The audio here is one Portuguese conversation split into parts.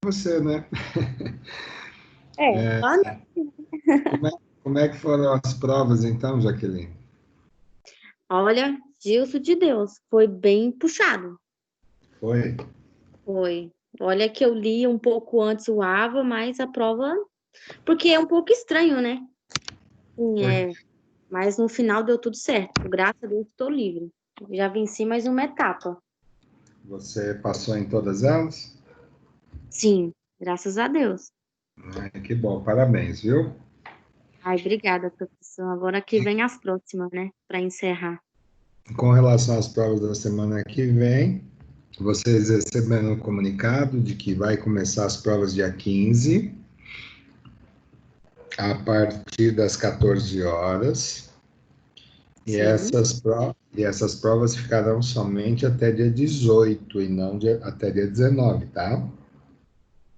você, né? Lá no... Como é, como é que foram as provas, então, Jaqueline? Olha, Gilson de Deus, foi bem puxado. Foi? Foi. Olha que eu li um pouco antes o AVA, mas a prova... Porque é um pouco estranho, né? Sim, Foi. mas no final deu tudo certo. Graças a Deus, estou livre. Já venci mais uma etapa. Você passou em todas elas? Sim, graças a Deus. Ai, que bom, parabéns, viu? Ai, obrigada, professor. Agora que vem as próximas, né? Para encerrar. Com relação às provas da semana que vem, vocês receberam um comunicado de que vai começar as provas dia 15, a partir das 14 horas. E Sim, essas provas ficarão somente até dia 18 e não até dia 19, tá?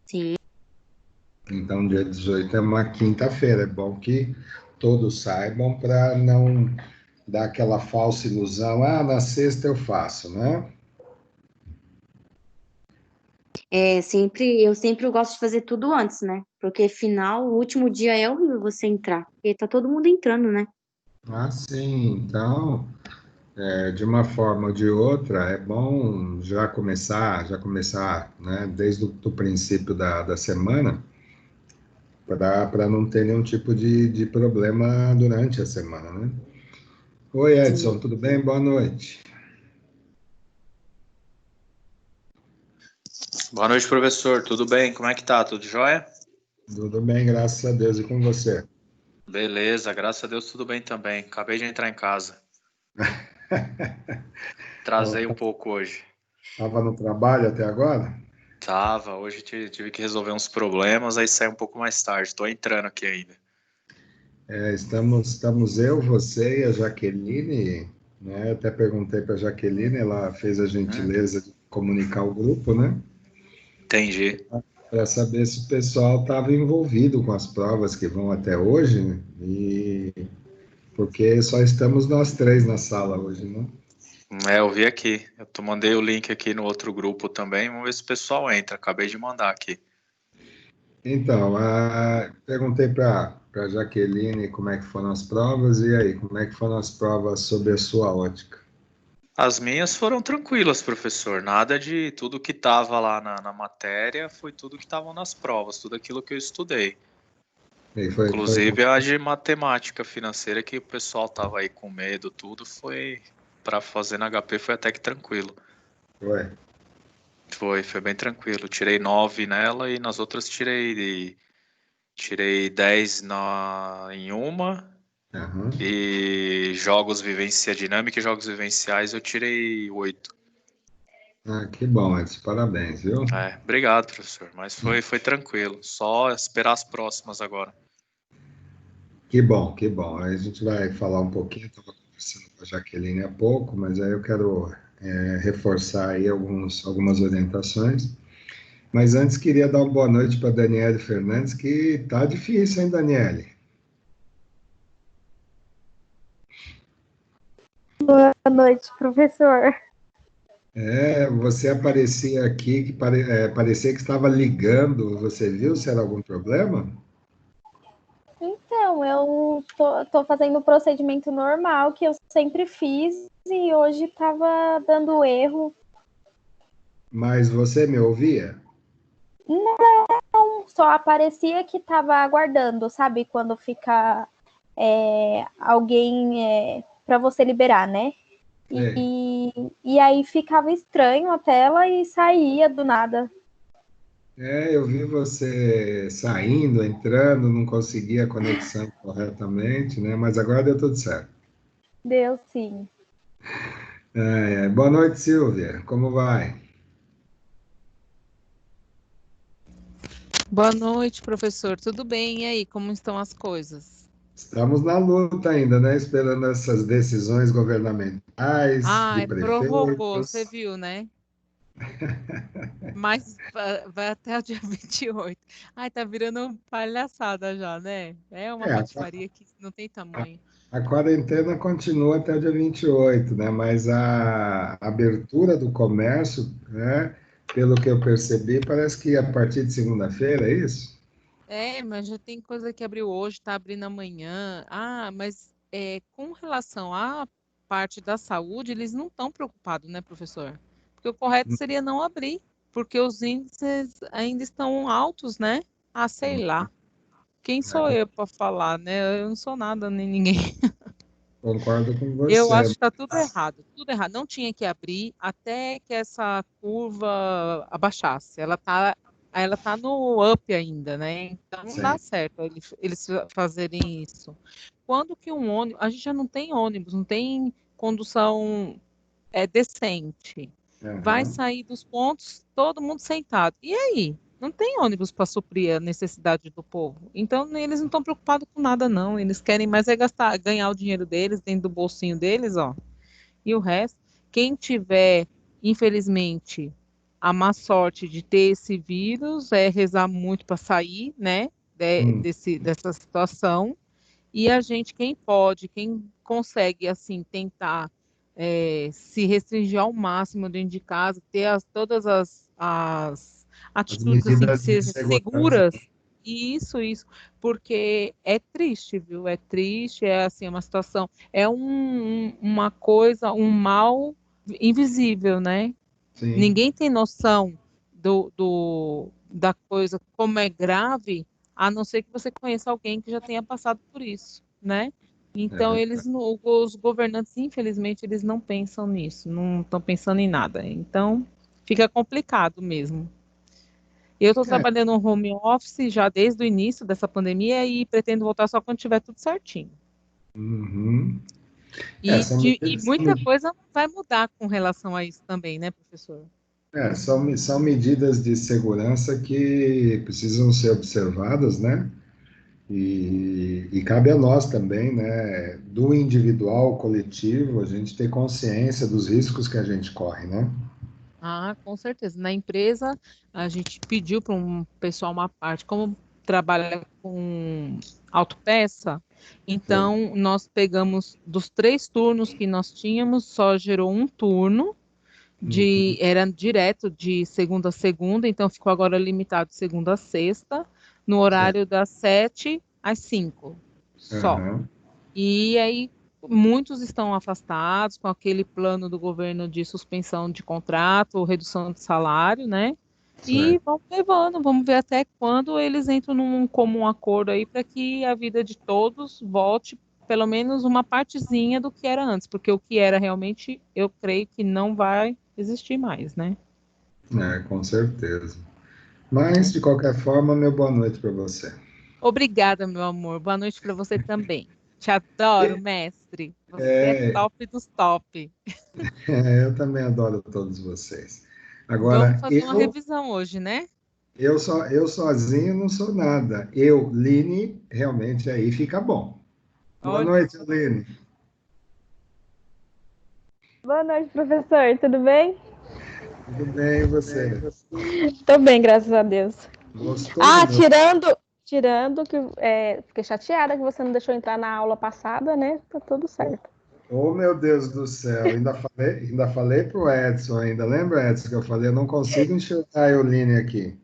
sim. Então, dia 18 é uma quinta-feira. É bom que todos saibam para não dar aquela falsa ilusão. Ah, na sexta eu faço, né? Eu sempre gosto de fazer tudo antes, né? Porque final, o último dia é horrível você entrar. Porque tá todo mundo entrando, né? Ah, sim. Então, de uma forma ou de outra, é bom já começar, né, desde o do princípio da semana, para não ter nenhum tipo de problema durante a semana, né? Oi, Sim. Edson, tudo bem? Boa noite. Boa noite, professor. Tudo bem? Como é que tá? Tudo jóia? Tudo bem, graças a Deus. E com você? Beleza, graças a Deus tudo bem também. Acabei de entrar em casa. Trazei um pouco hoje. Estava no trabalho até agora? Hoje tive que resolver uns problemas, aí saí um pouco mais tarde. Tô entrando aqui ainda. Estamos eu, você e a Jaqueline, né? Até perguntei para a Jaqueline, ela fez a gentileza de comunicar o grupo, né? Entendi. Para saber se o pessoal estava envolvido com as provas que vão até hoje, né? E porque só estamos nós três na sala hoje, né? Eu vi aqui. Mandei o link aqui no outro grupo também. Vamos ver se o pessoal entra. Acabei de mandar aqui. Então, perguntei para a Jaqueline como é que foram as provas, e aí, como é que foram as provas sob a sua ótica? As minhas foram tranquilas, professor. Nada de tudo que estava lá na matéria foi tudo que estava nas provas, tudo aquilo que eu estudei. E foi, Inclusive a de matemática financeira que o pessoal tava aí com medo, tudo foi para fazer na HP foi até que tranquilo. foi. Foi bem tranquilo. Tirei 9 nela e nas outras tirei 10 em uma Aham. e jogos vivencia dinâmica e jogos vivenciais eu tirei 8. Ah, que bom, Edson, parabéns, viu? Obrigado, professor, mas foi tranquilo. Só esperar as próximas agora. Que bom, que bom. Aí a gente vai falar um pouquinho, estava conversando com a Jaqueline há pouco, mas aí eu quero reforçar aí algumas orientações. Mas antes queria dar uma boa noite para Daniele Fernandes, que tá difícil, hein, Daniele? Boa noite, professor. Você aparecia aqui, que parecia que estava ligando, você viu se era algum problema? Então, eu tô fazendo o procedimento normal que eu sempre fiz e hoje estava dando erro. Mas você me ouvia? Não, só aparecia que estava aguardando, sabe? Quando fica alguém para você liberar, né? Sei. E aí ficava estranho a tela e saía do nada. Eu vi você saindo, entrando, não conseguia a conexão corretamente, né? Mas agora deu tudo certo. Deu sim. Boa noite, Silvia. Como vai? Boa noite, professor. Tudo bem? E aí, como estão as coisas? Estamos na luta ainda, né? Esperando essas decisões governamentais de Ai, prorrogou, você prefeitos. viu, né? Mas vai até o dia 28. Ai, tá virando palhaçada já, né? É uma É, a, patifaria que não tem tamanho. a quarentena continua até o dia 28, né? Mas a abertura do comércio, né, pelo que eu percebi, parece que a partir de segunda-feira, é isso? Mas já tem coisa que abriu hoje, está abrindo amanhã. Mas com relação à parte da saúde, eles não estão preocupados, né, professor? Porque o correto seria não abrir, porque os índices ainda estão altos, né? Sei lá. Quem sou É, eu para falar, né? Eu não sou nada, nem ninguém. concordo com Eu você. acho que está tudo errado, tudo errado. Não tinha que abrir até que essa curva abaixasse. Ela tá no up ainda, né? Então não dá Sim. certo eles fazerem isso. Quando que um ônibus, a gente já não tem ônibus, não tem condução decente. Vai Aham. sair dos pontos todo mundo sentado. E aí? Não tem ônibus para suprir a necessidade do povo. Então, eles não estão preocupados com nada, não. Eles querem mais gastar, ganhar o dinheiro deles dentro do bolsinho deles, ó. E o resto, quem tiver, infelizmente, a má sorte de ter esse vírus, rezar muito para sair, né, Hum. dessa situação. E a gente, quem pode, quem consegue, assim, tentar se restringir ao máximo dentro de casa, ter todas as As atitudes, assim, que medidas de sejam segurança. seguras. Isso, porque é triste, viu? É triste, assim, uma situação, uma coisa, um mal invisível, né? Sim. Ninguém tem noção da coisa, como é grave, a não ser que você conheça alguém que já tenha passado por isso, né? É Então, verdade. os governantes, infelizmente, eles não pensam nisso, não estão pensando em nada. Então, fica complicado mesmo. Eu estou É, trabalhando no home office já desde o início dessa pandemia e pretendo voltar só quando tiver tudo certinho. uhum. E, São e medidas, muita coisa vai mudar com relação a isso também, né, professor? são medidas de segurança que precisam ser observadas, né? E cabe a nós também, né? Do individual ao coletivo, a gente ter consciência dos riscos que a gente corre, né? Com certeza. Na empresa, a gente pediu para um pessoal uma parte, como trabalha com autopeça, Sei. então nós pegamos dos 3 turnos que nós tínhamos, só gerou um turno, Uhum. era direto de segunda a segunda, então ficou agora limitado de segunda a sexta, no horário Certo. das 7 às 5, só. Aham. E aí muitos estão afastados com aquele plano do governo de suspensão de contrato ou redução de salário, né? E Certo. vamos levando, vamos ver até quando eles entram num comum acordo aí para que a vida de todos volte pelo menos uma partezinha do que era antes, porque o que era realmente, eu creio que não vai existir mais, né? Com certeza. Mas, de qualquer forma, meu boa noite para você. Obrigada, meu amor. Boa noite para você também. Te adoro, mestre. Você é É, top dos top. eu também adoro todos vocês. Vamos Agora, fazer uma revisão hoje, né? eu sozinho não sou nada. Line, realmente aí fica bom. Boa Olha noite, só. Aline. Boa noite, professor. Tudo bem? Tudo bem, e você? Tô bem, graças a Deus. Gostou do meu? Tirando que fiquei chateada que você não deixou entrar na aula passada, né? Tá tudo certo. Oh, meu Deus do céu, ainda falei pro Edson ainda. Lembra, Edson, que eu falei, eu não consigo enxergar a Euline aqui.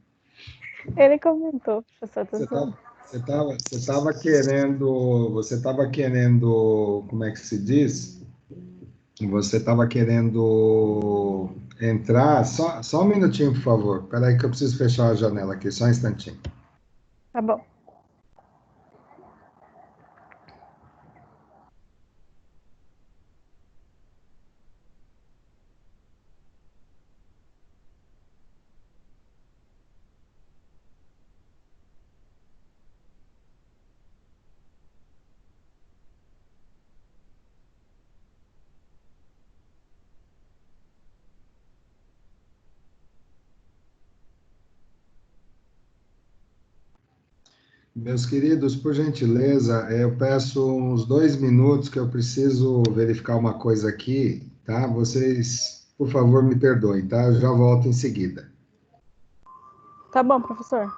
Ele comentou, professor, tô Você zoando. tá, você tava querendo, como é que se diz? Você estava querendo entrar, só um minutinho, por favor. Espera aí que eu preciso fechar a janela aqui, só um instantinho. Tá bom. Meus queridos, por gentileza, eu peço uns 2 minutos que eu preciso verificar uma coisa aqui, tá? Vocês, por favor, me perdoem, tá? Eu já volto em seguida. Tá bom, professor.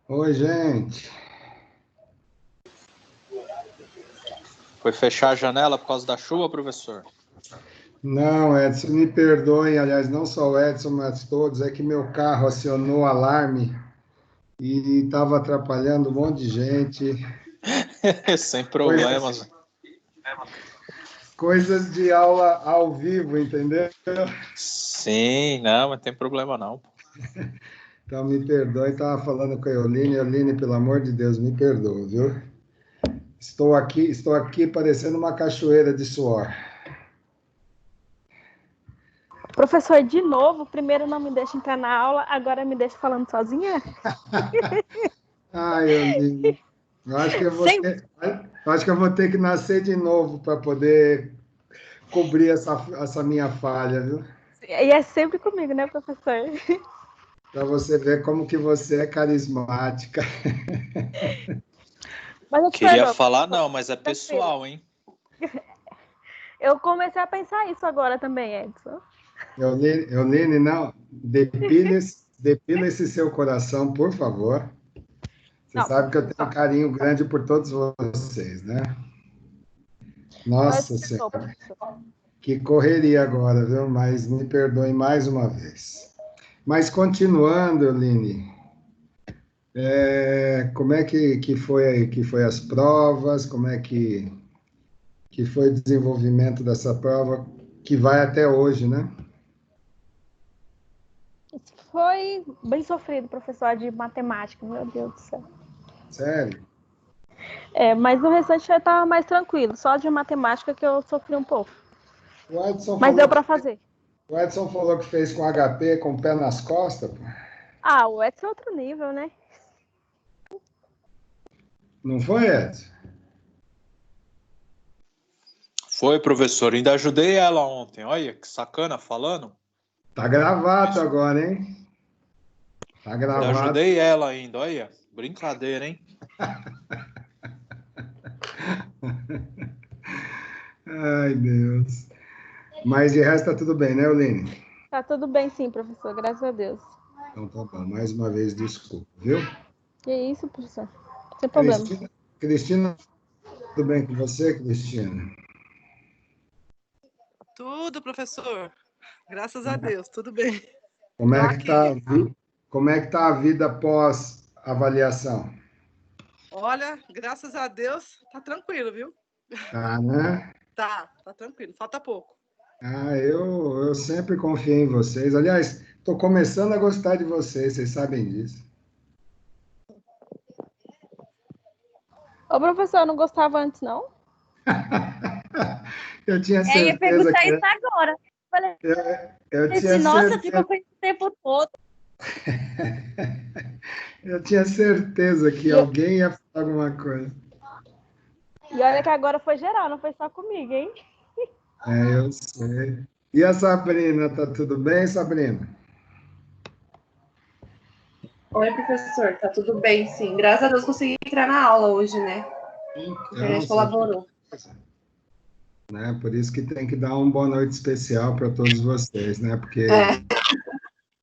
Oi, gente. Foi fechar a janela por causa da chuva, professor? Não, Edson, me perdoem, aliás, não só o Edson, mas todos, é que meu carro acionou o alarme e estava atrapalhando um monte de gente. Sem problemas. Coisas de aula ao vivo, entendeu? Sim, não, mas tem problema não. Então, me perdoe, estava falando com a Eoline. Eoline, pelo amor de Deus, me perdoe, viu? Estou aqui parecendo uma cachoeira de suor. Professor, de novo, primeiro não me deixa entrar na aula, agora me deixa falando sozinha? Ai, Eoline, eu acho que eu vou ter que nascer de novo para poder cobrir essa minha falha, viu? E é sempre comigo, né, professor? Para você ver como que você é carismática. Mas eu te Queria perdoo. falar não, mas é pessoal, hein? Eu comecei a pensar isso agora também, Edson. Eoline, não, depila esse seu coração, por favor. Você Não, sabe que eu tenho um carinho grande por todos vocês, né? mas Nossa perdoa, Senhora, professor. que correria agora, viu? Mas me perdoem mais uma vez. Mas continuando, Eoline, como é que foi aí? Que foi as provas? Como é que foi o desenvolvimento dessa prova que vai até hoje, né? Foi bem sofrido, professor de matemática, meu Deus do céu. Sério? Mas o restante já estava mais tranquilo, só de matemática que eu sofri um pouco. O Edson Mas falou deu para fazer. O Edson falou que fez com HP, com o pé nas costas, pô. Ah, o Edson é outro nível, né? Não foi, Edson? Foi, professor. Ainda ajudei ela ontem. Olha, que sacana falando. Tá gravado agora, hein? Tá Ainda gravado. ajudei ela ainda, olha. Brincadeira, hein? Ai, Deus. Mas de resto tá tudo bem, né, Eoline? Tá tudo bem sim, professor, graças a Deus. Então tá bom. Mais uma vez, desculpa, viu? Que isso, professor? Sem problema. Cristina, tudo bem com você, Cristina? Tudo, professor. Graças a Deus, tudo bem. Como Tô é que tá, aqui. como é que tá a vida pós avaliação? Olha, graças a Deus, tá tranquilo, viu? Tá, né? Tá tranquilo, falta pouco. Ah, eu sempre confiei em vocês. Aliás, estou começando a gostar de vocês sabem disso. Ô, professor, eu não gostava antes, não? Eu tinha Eu ia certeza perguntar que isso agora. Falei eu tinha assim, nossa, certeza, ficou com isso o tempo todo. eu tinha certeza que alguém ia falar alguma coisa. E olha que agora foi geral, não foi só comigo, hein? Eu sei. E a Sabrina, tá tudo bem, Sabrina? Oi, professor, tá tudo bem, sim. Graças a Deus consegui entrar na aula hoje, né? A internet colaborou. Né? Por isso que tem que dar uma boa noite especial para todos vocês, né? Porque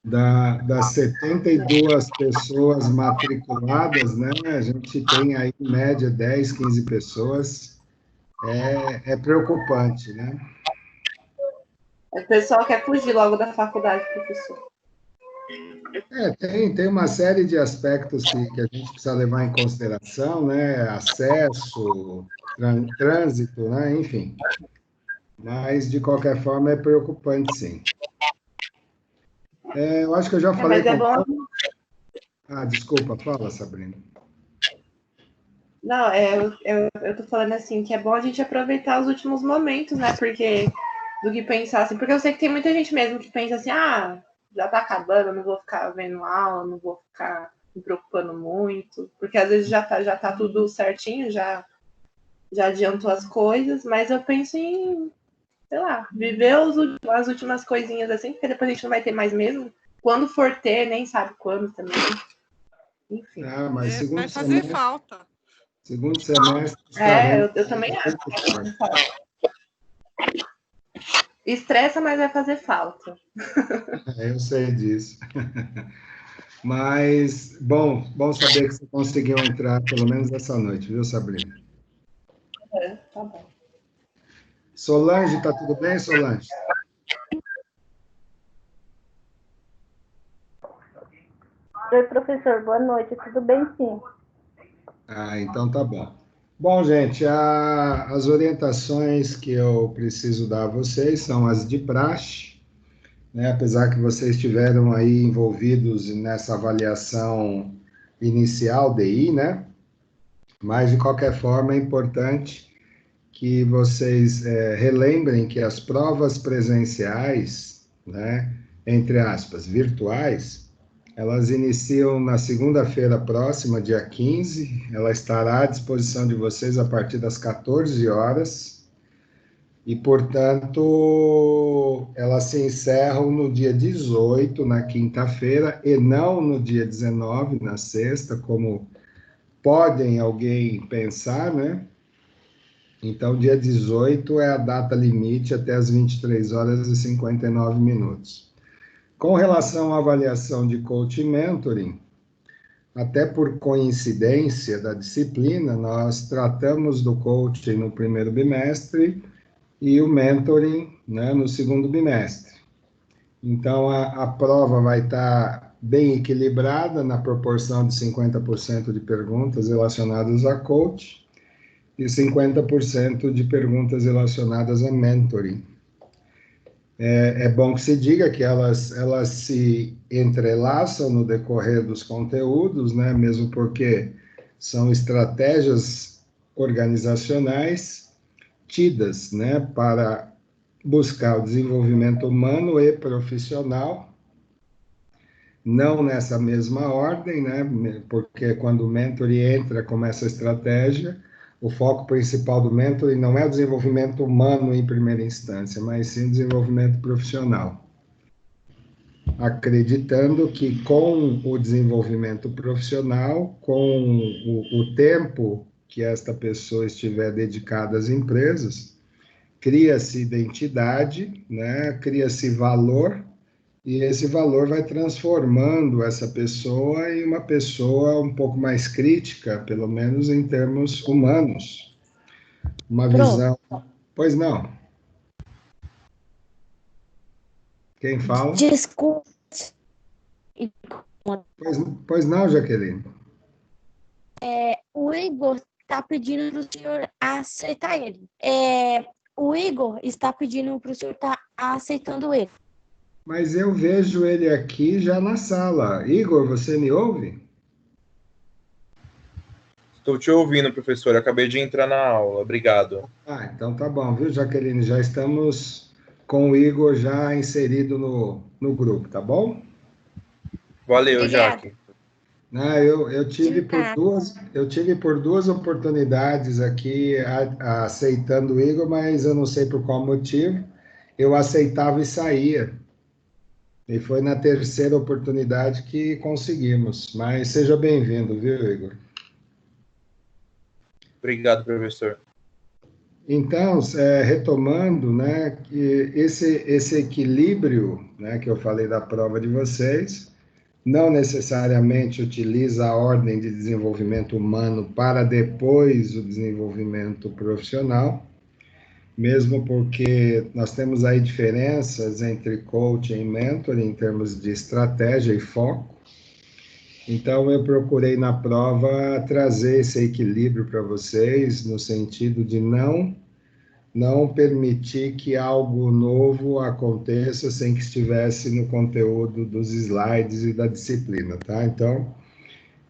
das 72 pessoas matriculadas, né? A gente tem aí, em média, 10, 15 pessoas. É preocupante, né? O pessoal quer fugir logo da faculdade, professor. Tem uma série de aspectos que a gente precisa levar em consideração, né? Acesso, trânsito, né? Enfim. Mas, de qualquer forma, é preocupante, sim. Eu acho que eu já falei Mas é bom. Desculpa, fala, Sabrina. Não, eu tô falando assim, que é bom a gente aproveitar os últimos momentos, né? Porque do que pensar assim, porque eu sei que tem muita gente mesmo que pensa assim, já tá acabando, eu não vou ficar vendo aula, não vou ficar me preocupando muito, porque às vezes já tá tudo certinho, já adiantou as coisas, mas eu penso em, sei lá, viver as últimas coisinhas assim, porque depois a gente não vai ter mais mesmo. Quando for ter, nem sabe quando também. Enfim. Mas vai fazer falta. Segundo semestre. Eu também acho que vai fazer falta. Estressa, mas vai fazer falta. Eu sei disso. Mas, bom saber que você conseguiu entrar pelo menos essa noite, viu, Sabrina? Tá bom. Solange, tá tudo bem, Solange? Oi, professor, boa noite. Tudo bem, sim? Ah, então tá bom. Bom, gente, as orientações que eu preciso dar a vocês são as de praxe, né? Apesar que vocês estiveram aí envolvidos nessa avaliação inicial DI, né? Mas, de qualquer forma, é importante que vocês relembrem que as provas presenciais, né, entre aspas, virtuais, elas iniciam na segunda-feira próxima, dia 15. Ela estará à disposição de vocês a partir das 14 horas. E, portanto, elas se encerram no dia 18, na quinta-feira, e não no dia 19, na sexta, como podem alguém pensar, né? Então, dia 18 é a data limite até as 23 horas e 59 minutos. Com relação à avaliação de coach e mentoring, até por coincidência da disciplina, nós tratamos do coaching no primeiro bimestre e o mentoring, né, no segundo bimestre. Então, a prova vai estar bem equilibrada na proporção de 50% de perguntas relacionadas a coach e 50% de perguntas relacionadas a mentoring. É bom que se diga que elas se entrelaçam no decorrer dos conteúdos, né? Mesmo porque são estratégias organizacionais tidas, né, para buscar o desenvolvimento humano e profissional, não nessa mesma ordem, né? Porque quando o mentoring entra com essa estratégia, o foco principal do mentoring não é o desenvolvimento humano em primeira instância, mas sim o desenvolvimento profissional. Acreditando que com o desenvolvimento profissional, com o tempo que esta pessoa estiver dedicada às empresas, cria-se identidade, né? Cria-se valor, e esse valor vai transformando essa pessoa em uma pessoa um pouco mais crítica, pelo menos em termos humanos. Uma visão. Pois não. Quem fala? Desculpa. Pois não, Jaqueline. O Igor está pedindo para o senhor aceitar ele. O Igor está pedindo para o senhor estar aceitando ele. Mas eu vejo ele aqui já na sala. Igor, você me ouve? Estou te ouvindo, professor. Acabei de entrar na aula. Obrigado. Ah, então tá bom, viu, Jaqueline? Já estamos com o Igor já inserido no grupo, tá bom? Valeu, Obrigada. Jaque. Eu tive por duas oportunidades aqui aceitando o Igor, mas eu não sei por qual motivo. Eu aceitava e saía. E foi na terceira oportunidade que conseguimos. Mas seja bem-vindo, viu, Igor? Obrigado, professor. Então, retomando, né, que esse equilíbrio, né, que eu falei da prova de vocês, não necessariamente utiliza a ordem de desenvolvimento humano para depois o desenvolvimento profissional, mesmo porque nós temos aí diferenças entre coaching e mentoring em termos de estratégia e foco. Então, eu procurei na prova trazer esse equilíbrio para vocês, no sentido de não permitir que algo novo aconteça sem que estivesse no conteúdo dos slides e da disciplina, tá? Então,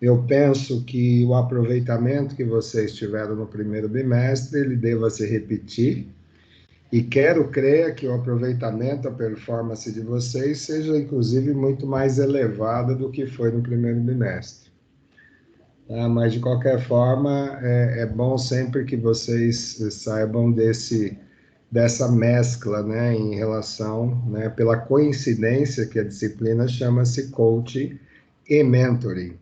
eu penso que o aproveitamento que vocês tiveram no primeiro bimestre, ele deva se repetir, e quero crer que o aproveitamento, a performance de vocês seja, inclusive, muito mais elevada do que foi no primeiro bimestre. Mas, de qualquer forma, é bom sempre que vocês saibam dessa mescla, né, em relação, né, pela coincidência que a disciplina chama-se coaching e mentoring.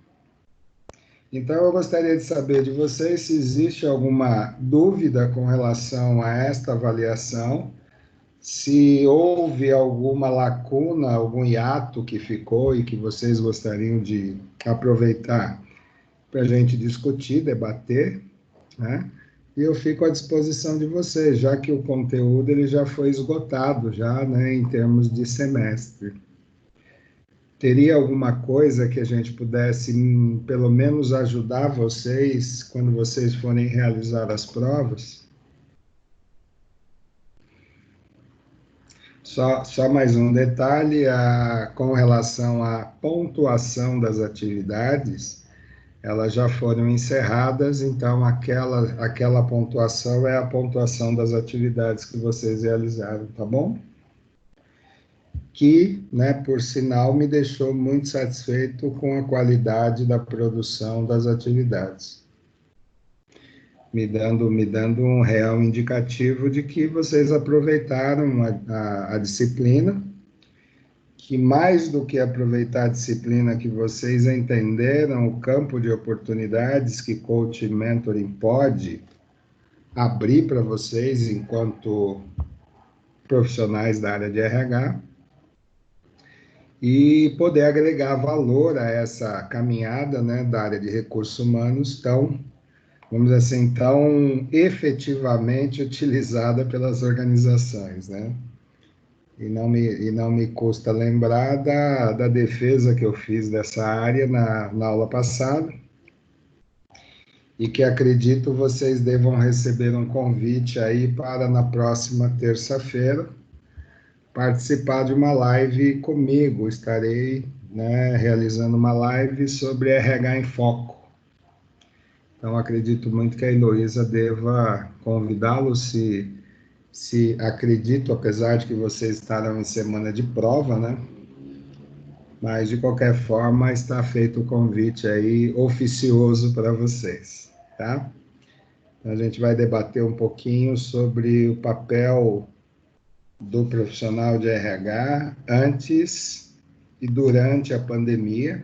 Então, eu gostaria de saber de vocês se existe alguma dúvida com relação a esta avaliação, Se houve alguma lacuna, algum hiato que ficou e que vocês gostariam de aproveitar para a gente discutir, debater, né? E eu fico à disposição de vocês, já que o conteúdo ele já foi esgotado, já, né, em termos de semestre. Teria alguma coisa que a gente pudesse, pelo menos, ajudar vocês quando vocês forem realizar as provas? Só mais um detalhe, com relação à pontuação das atividades, elas já foram encerradas, então aquela pontuação é a pontuação das atividades que vocês realizaram, tá bom? Que, né, por sinal, me deixou muito satisfeito com a qualidade da produção das atividades, me dando um real indicativo de que vocês aproveitaram a disciplina, que mais do que aproveitar a disciplina, que vocês entenderam o campo de oportunidades que coaching e mentoring pode abrir para vocês enquanto profissionais da área de RH, e poder agregar valor a essa caminhada, né, da área de recursos humanos tão, vamos dizer assim, tão efetivamente utilizada pelas organizações, né? E não me custa lembrar da defesa que eu fiz dessa área na aula passada, e que acredito vocês devam receber um convite aí para na próxima terça-feira participar de uma live comigo. Estarei, né, realizando uma live sobre RH em Foco. Então, acredito muito que a Heloísa deva convidá-lo, se acredito, apesar de que vocês estarão em semana de prova, né? Mas, de qualquer forma, está feito o convite aí oficioso para vocês, tá? A gente vai debater um pouquinho sobre o papel do profissional de RH antes e durante a pandemia,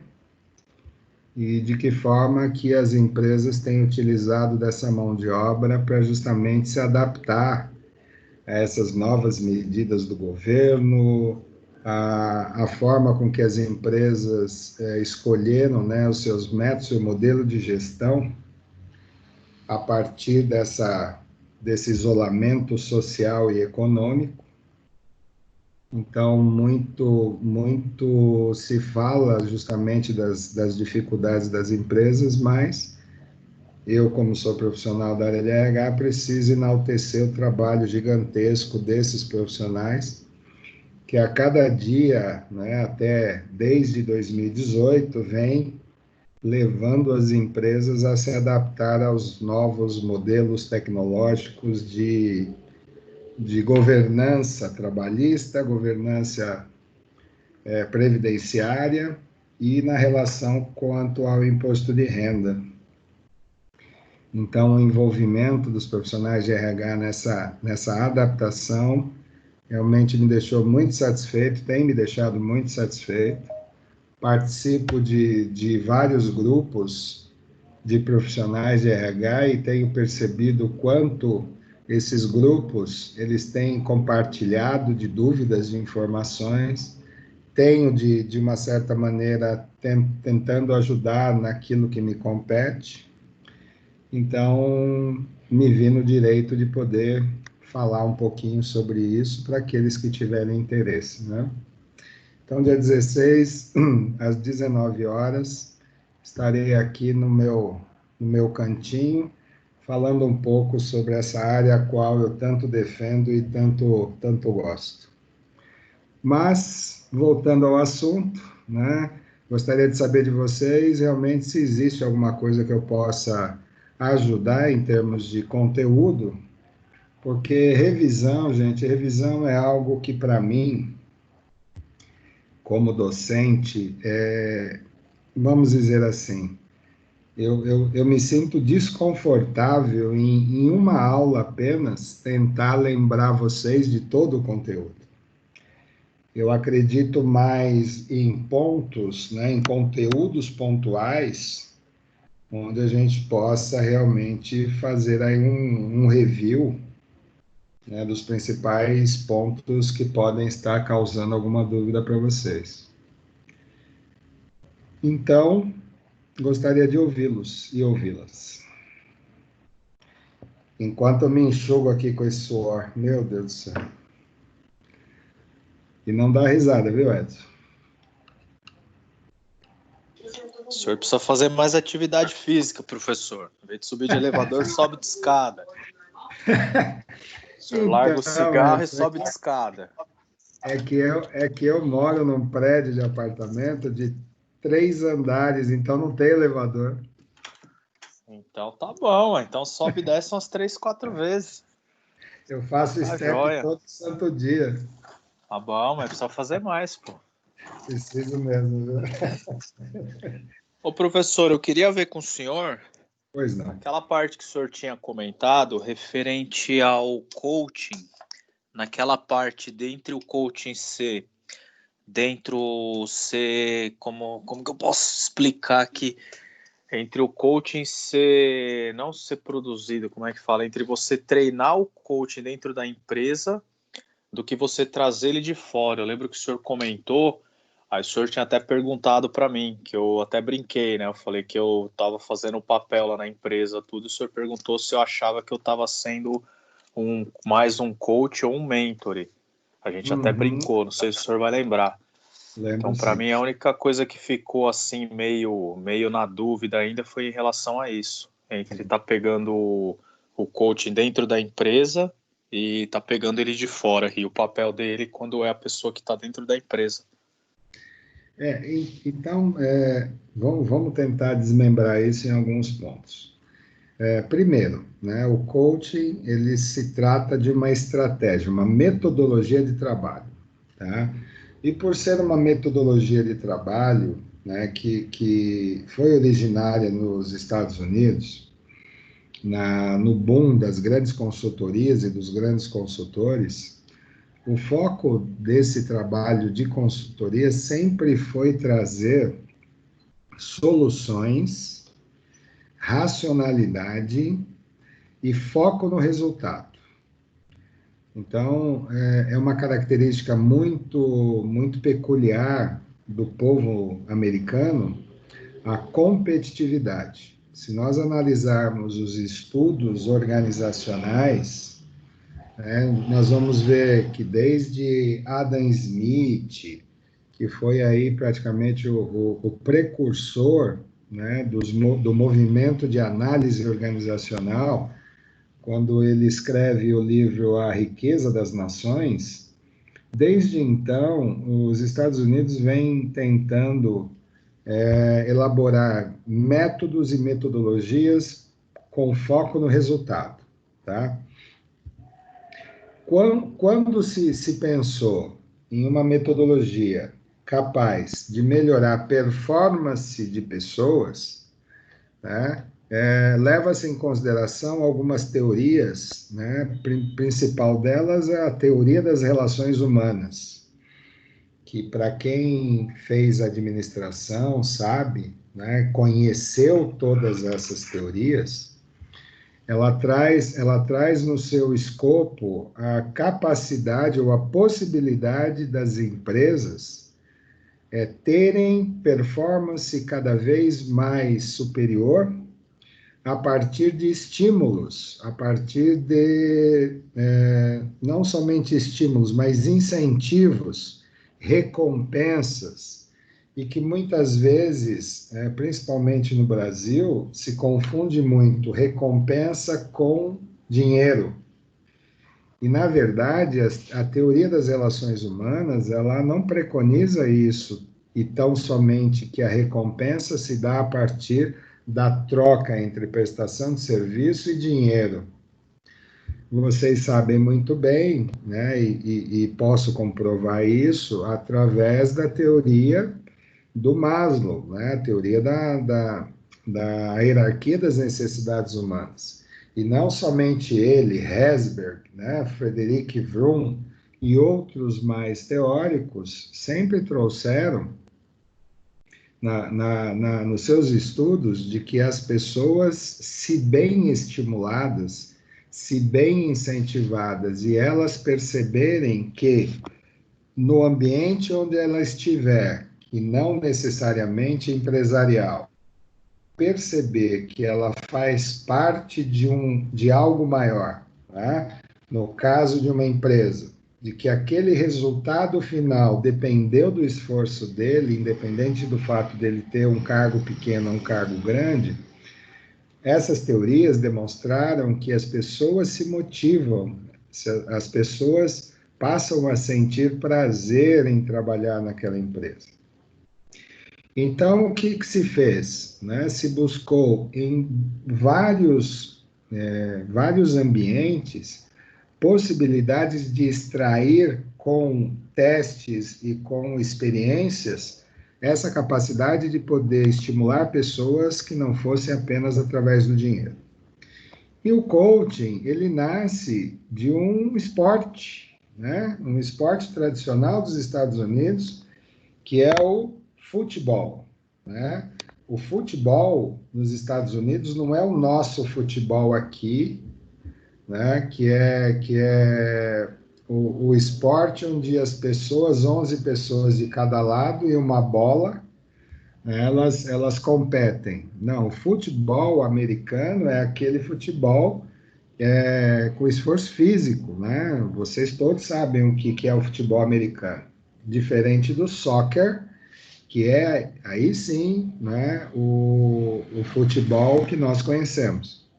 e de que forma que as empresas têm utilizado dessa mão de obra para justamente se adaptar a essas novas medidas do governo, a forma com que as empresas escolheram, né, os seus métodos, o modelo de gestão a partir desse isolamento social e econômico. Então, muito se fala justamente das dificuldades das empresas, mas eu, como sou profissional da área de RH, preciso enaltecer o trabalho gigantesco desses profissionais, que a cada dia, né, até desde 2018, vem levando as empresas a se adaptar aos novos modelos tecnológicos de governança trabalhista, governança previdenciária e na relação quanto ao imposto de renda. Então, o envolvimento dos profissionais de RH nessa adaptação realmente me deixou muito satisfeito, tem me deixado muito satisfeito. Participo de vários grupos de profissionais de RH e tenho percebido o quanto esses grupos, eles têm compartilhado de dúvidas, de informações, tenho, de uma certa maneira, tentando ajudar naquilo que me compete. Então, me vi no direito de poder falar um pouquinho sobre isso para aqueles que tiverem interesse, né? Então, dia 16, às 19 horas, estarei aqui no meu cantinho, falando um pouco sobre essa área a qual eu tanto defendo e tanto gosto. Mas, voltando ao assunto, né, gostaria de saber de vocês, realmente, se existe alguma coisa que eu possa ajudar em termos de conteúdo, porque revisão, gente, revisão é algo que, para mim, como docente, vamos dizer assim, eu me sinto desconfortável em uma aula apenas tentar lembrar vocês de todo o conteúdo. Eu acredito mais em pontos, né, em conteúdos pontuais, onde a gente possa realmente fazer aí um review né, dos principais pontos que podem estar causando alguma dúvida para vocês. Então, gostaria de ouvi-los e ouvi-las. Enquanto eu me enxugo aqui com esse suor, meu Deus do céu. E não dá risada, viu, Edson? O senhor precisa fazer mais atividade física, professor. Em vez de subir de elevador, sobe de escada. O senhor larga o cigarro e sobe de escada. É que eu moro num prédio de apartamento de 3 andares, então não tem elevador. Então tá bom, então sobe e desce umas 3, 4 vezes. Eu faço step todo santo dia. Tá bom, mas precisa fazer mais, pô. Preciso mesmo, viu? Ô, professor, eu queria ver com o senhor... Pois não. Aquela parte que o senhor tinha comentado, referente ao coaching, naquela parte dentre o coaching ser, como que eu posso explicar aqui? Entre o coaching ser, não ser produzido, como é que fala? Entre você treinar o coaching dentro da empresa, do que você trazer ele de fora. Eu lembro que o senhor comentou, aí o senhor tinha até perguntado para mim, que eu até brinquei, né? Eu falei que eu estava fazendo o papel lá na empresa, tudo. O senhor perguntou se eu achava que eu estava sendo mais um coach ou um mentor. A gente até brincou, não sei se o senhor vai lembrar. Lembro, então, para sim. mim, a única coisa que ficou assim, meio na dúvida ainda foi em relação a isso. Entre estar pegando o coaching dentro da empresa e tá pegando ele de fora, e o papel dele quando é a pessoa que está dentro da empresa. Então, vamos tentar desmembrar isso em alguns pontos. Primeiro, né, o coaching, ele se trata de uma estratégia, uma metodologia de trabalho, tá? E por ser uma metodologia de trabalho, né, que foi originária nos Estados Unidos, no boom das grandes consultorias e dos grandes consultores, o foco desse trabalho de consultoria sempre foi trazer soluções, racionalidade e foco no resultado. Então, é uma característica muito, muito peculiar do povo americano, a competitividade. Se nós analisarmos os estudos organizacionais, nós vamos ver que desde Adam Smith, que foi aí praticamente o precursor, né, do movimento de análise organizacional, quando ele escreve o livro A Riqueza das Nações, desde então, os Estados Unidos vêm tentando elaborar métodos e metodologias com foco no resultado, tá? Quando se pensou em uma metodologia capaz de melhorar a performance de pessoas, né, leva-se em consideração algumas teorias, né, principal delas é a teoria das relações humanas, que para quem fez administração sabe, né, conheceu todas essas teorias, ela traz no seu escopo a capacidade ou a possibilidade das empresas terem performance cada vez mais superior a partir de estímulos, a partir de não somente estímulos, mas incentivos, recompensas, e que muitas vezes, principalmente no Brasil, se confunde muito recompensa com dinheiro. E, na verdade, a teoria das relações humanas, ela não preconiza isso, e tão somente que a recompensa se dá a partir da troca entre prestação de serviço e dinheiro. Vocês sabem muito bem, né, e posso comprovar isso através da teoria do Maslow, né, a teoria da hierarquia das necessidades humanas. E não somente ele, Herzberg, né, Frederic Vroom e outros mais teóricos sempre trouxeram nos seus estudos de que as pessoas, se bem estimuladas, se bem incentivadas e elas perceberem que no ambiente onde ela estiver, e não necessariamente empresarial, perceber que ela faz parte de algo maior, né? No caso de uma empresa, de que aquele resultado final dependeu do esforço dele, independente do fato dele ter um cargo pequeno ou um cargo grande, essas teorias demonstraram que as pessoas se motivam, as pessoas passam a sentir prazer em trabalhar naquela empresa. Então, o que se fez? Né? Se buscou em vários ambientes possibilidades de extrair com testes e com experiências essa capacidade de poder estimular pessoas que não fossem apenas através do dinheiro. E o coaching, ele nasce de um esporte, né? Um esporte tradicional dos Estados Unidos, que é o futebol, né? O futebol nos Estados Unidos não é o nosso futebol aqui, né? Que é o esporte onde as pessoas, 11 pessoas de cada lado e uma bola, né, elas competem. Não, o futebol americano é aquele futebol com esforço físico, né? Vocês todos sabem o que é o futebol americano. Diferente do soccer, que é, aí sim, né, o futebol que nós conhecemos.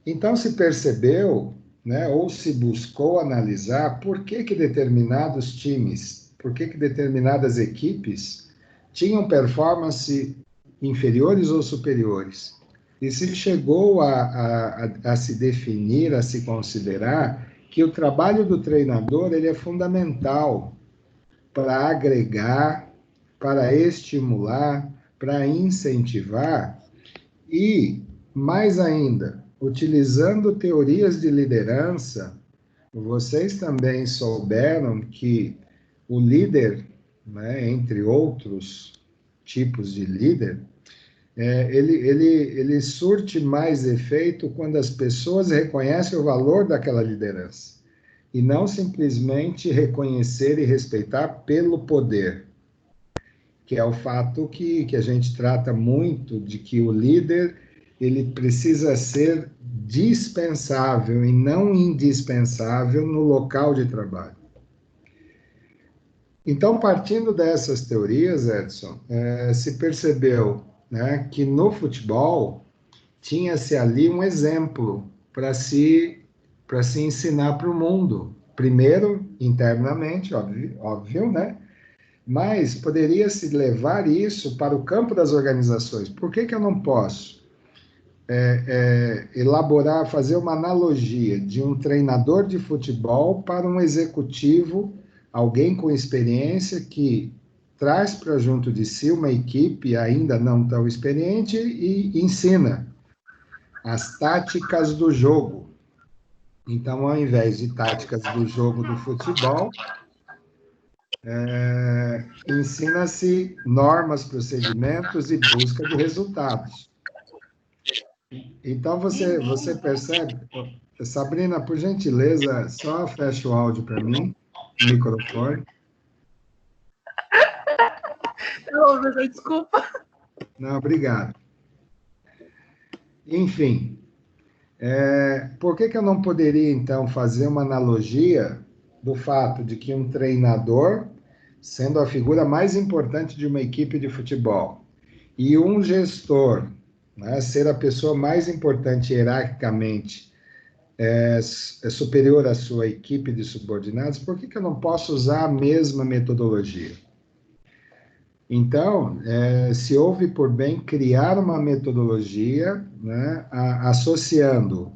Então, se percebeu, né, ou se buscou analisar por que determinados times, por que determinadas equipes tinham performance inferiores ou superiores. E se chegou a se definir, a se considerar que o trabalho do treinador ele é fundamental para agregar, para estimular, para incentivar e, mais ainda, utilizando teorias de liderança, vocês também souberam que o líder, né, entre outros tipos de líder, ele surte mais efeito quando as pessoas reconhecem o valor daquela liderança e não simplesmente reconhecer e respeitar pelo poder, que é o fato que a gente trata muito de que o líder ele precisa ser dispensável e não indispensável no local de trabalho. Então, partindo dessas teorias, Edson, se percebeu, né, que no futebol tinha-se ali um exemplo para se ensinar para o mundo. Primeiro, internamente, óbvio, né? Mas poderia-se levar isso para o campo das organizações. Por que eu não posso elaborar, fazer uma analogia de um treinador de futebol para um executivo, alguém com experiência que traz para junto de si uma equipe ainda não tão experiente e ensina as táticas do jogo. Então, ao invés de táticas do jogo do futebol, ensina-se normas, procedimentos e busca de resultados. Então, você percebe... Sabrina, por gentileza, só fecha o áudio para mim, o microfone. Não, professor, desculpa. Não, obrigado. Enfim, por que eu não poderia, então, fazer uma analogia do fato de que um treinador, sendo a figura mais importante de uma equipe de futebol, e um gestor, né, ser a pessoa mais importante hierarquicamente, é superior à sua equipe de subordinados, por que eu não posso usar a mesma metodologia? Então, se houve por bem criar uma metodologia, né, associando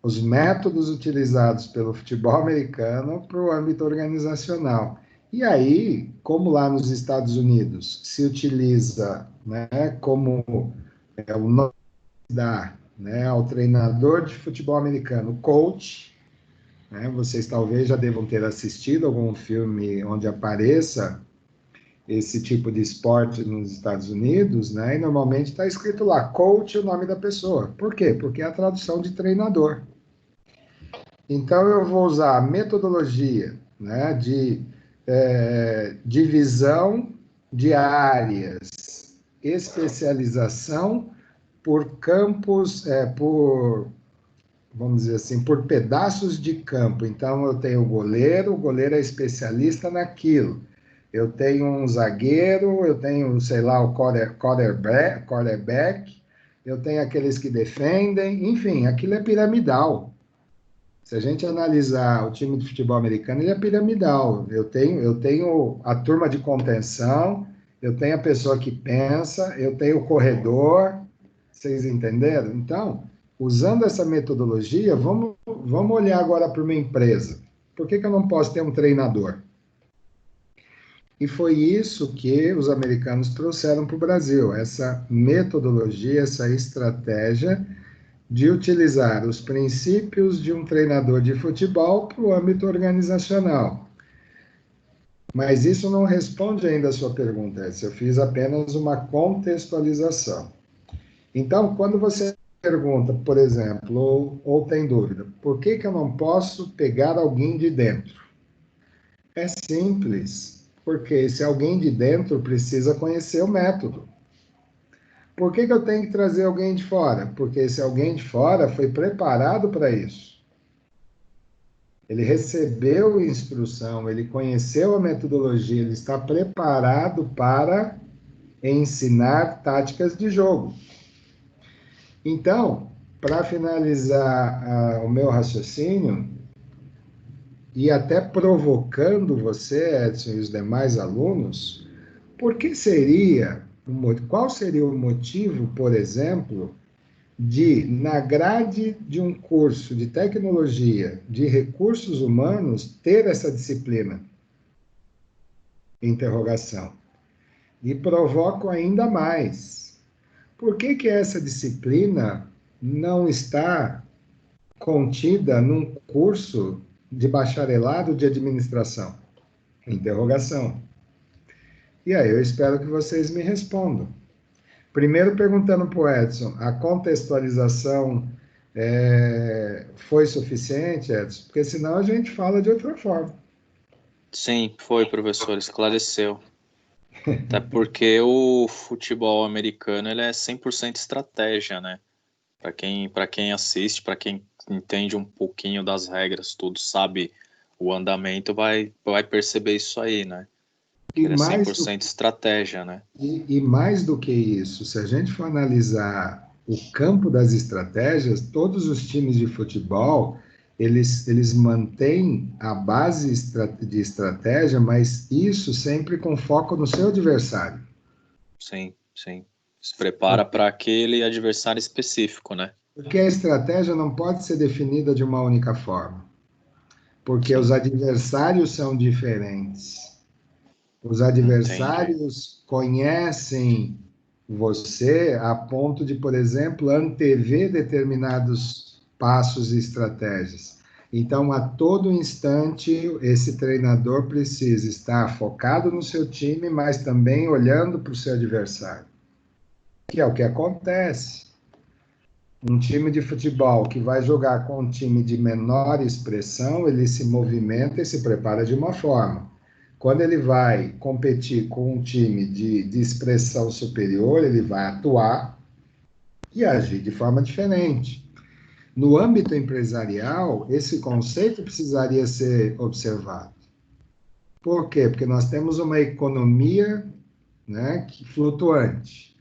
os métodos utilizados pelo futebol americano para o âmbito organizacional. E aí, como lá nos Estados Unidos se utiliza, né, como o nome dá, né, ao treinador de futebol americano, coach, né, vocês talvez já devam ter assistido algum filme onde apareça esse tipo de esporte nos Estados Unidos, né? E normalmente está escrito lá, coach, o nome da pessoa. Por quê? Porque é a tradução de treinador. Então, eu vou usar a metodologia, né, de divisão de áreas, especialização por campos, vamos dizer assim, por pedaços de campo. Então, eu tenho o goleiro é especialista naquilo. Eu tenho um zagueiro, eu tenho, sei lá, o quarterback, eu tenho aqueles que defendem, enfim, aquilo é piramidal. Se a gente analisar o time de futebol americano, ele é piramidal. Eu tenho a turma de contenção, eu tenho a pessoa que pensa, eu tenho o corredor, vocês entenderam? Então, usando essa metodologia, vamos olhar agora para uma empresa. Por que eu não posso ter um treinador? E foi isso que os americanos trouxeram para o Brasil, essa metodologia, essa estratégia de utilizar os princípios de um treinador de futebol para o âmbito organizacional. Mas isso não responde ainda a sua pergunta, Edson. Eu fiz apenas uma contextualização. Então, quando você pergunta, por exemplo, ou tem dúvida, por que eu não posso pegar alguém de dentro? É simples, porque esse alguém de dentro precisa conhecer o método. Por que eu tenho que trazer alguém de fora? Porque esse alguém de fora foi preparado para isso. Ele recebeu instrução, ele conheceu a metodologia, ele está preparado para ensinar táticas de jogo. Então, para finalizar o meu raciocínio, e até provocando você, Edson, e os demais alunos, qual seria o motivo, por exemplo, de, na grade de um curso de tecnologia de recursos humanos, ter essa disciplina? Interrogação. E provoco ainda mais. Por que essa disciplina não está contida num curso de bacharelado de administração? Interrogação. E aí eu espero que vocês me respondam. Primeiro perguntando para o Edson, a contextualização foi suficiente, Edson? Porque senão a gente fala de outra forma. Sim, foi, professor, esclareceu. Até porque o futebol americano ele é 100% estratégia, né? Para quem assiste, para quem entende um pouquinho das regras, tudo, sabe o andamento, vai perceber isso aí, né? Ele é 100% estratégia, né? E mais do que isso, se a gente for analisar o campo das estratégias, todos os times de futebol, eles mantêm a base de estratégia, mas isso sempre com foco no seu adversário. Sim, sim. Se prepara para aquele adversário específico, né? Porque a estratégia não pode ser definida de uma única forma. Porque os adversários são diferentes. Os adversários conhecem você a ponto de, por exemplo, antever determinados passos e estratégias. Então, a todo instante, esse treinador precisa estar focado no seu time, mas também olhando para o seu adversário. Que é o que acontece. Um time de futebol que vai jogar com um time de menor expressão, ele se movimenta e se prepara de uma forma. Quando ele vai competir com um time de expressão superior, ele vai atuar e agir de forma diferente. No âmbito empresarial, esse conceito precisaria ser observado. Por quê? Porque nós temos uma economia, né, flutuante.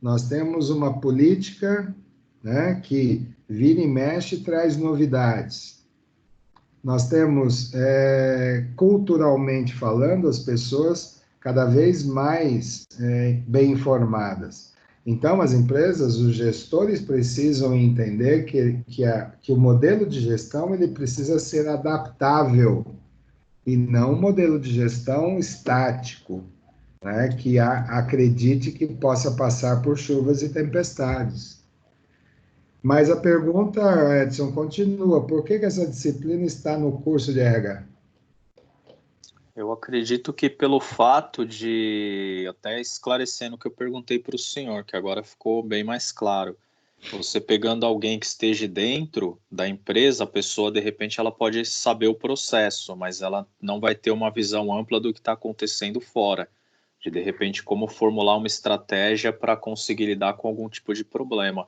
Nós temos uma política, né, que vira e mexe e traz novidades. Nós temos, culturalmente falando, as pessoas cada vez mais bem informadas. Então, as empresas, os gestores precisam entender que o modelo de gestão ele precisa ser adaptável e não um modelo de gestão estático, né, que acredite que possa passar por chuvas e tempestades. Mas a pergunta, Edson, continua. Por que essa disciplina está no curso de RH? Eu acredito que pelo fato de, até esclarecendo o que eu perguntei para o senhor, que agora ficou bem mais claro, você pegando alguém que esteja dentro da empresa, a pessoa, de repente, ela pode saber o processo, mas ela não vai ter uma visão ampla do que está acontecendo fora, de repente, como formular uma estratégia para conseguir lidar com algum tipo de problema.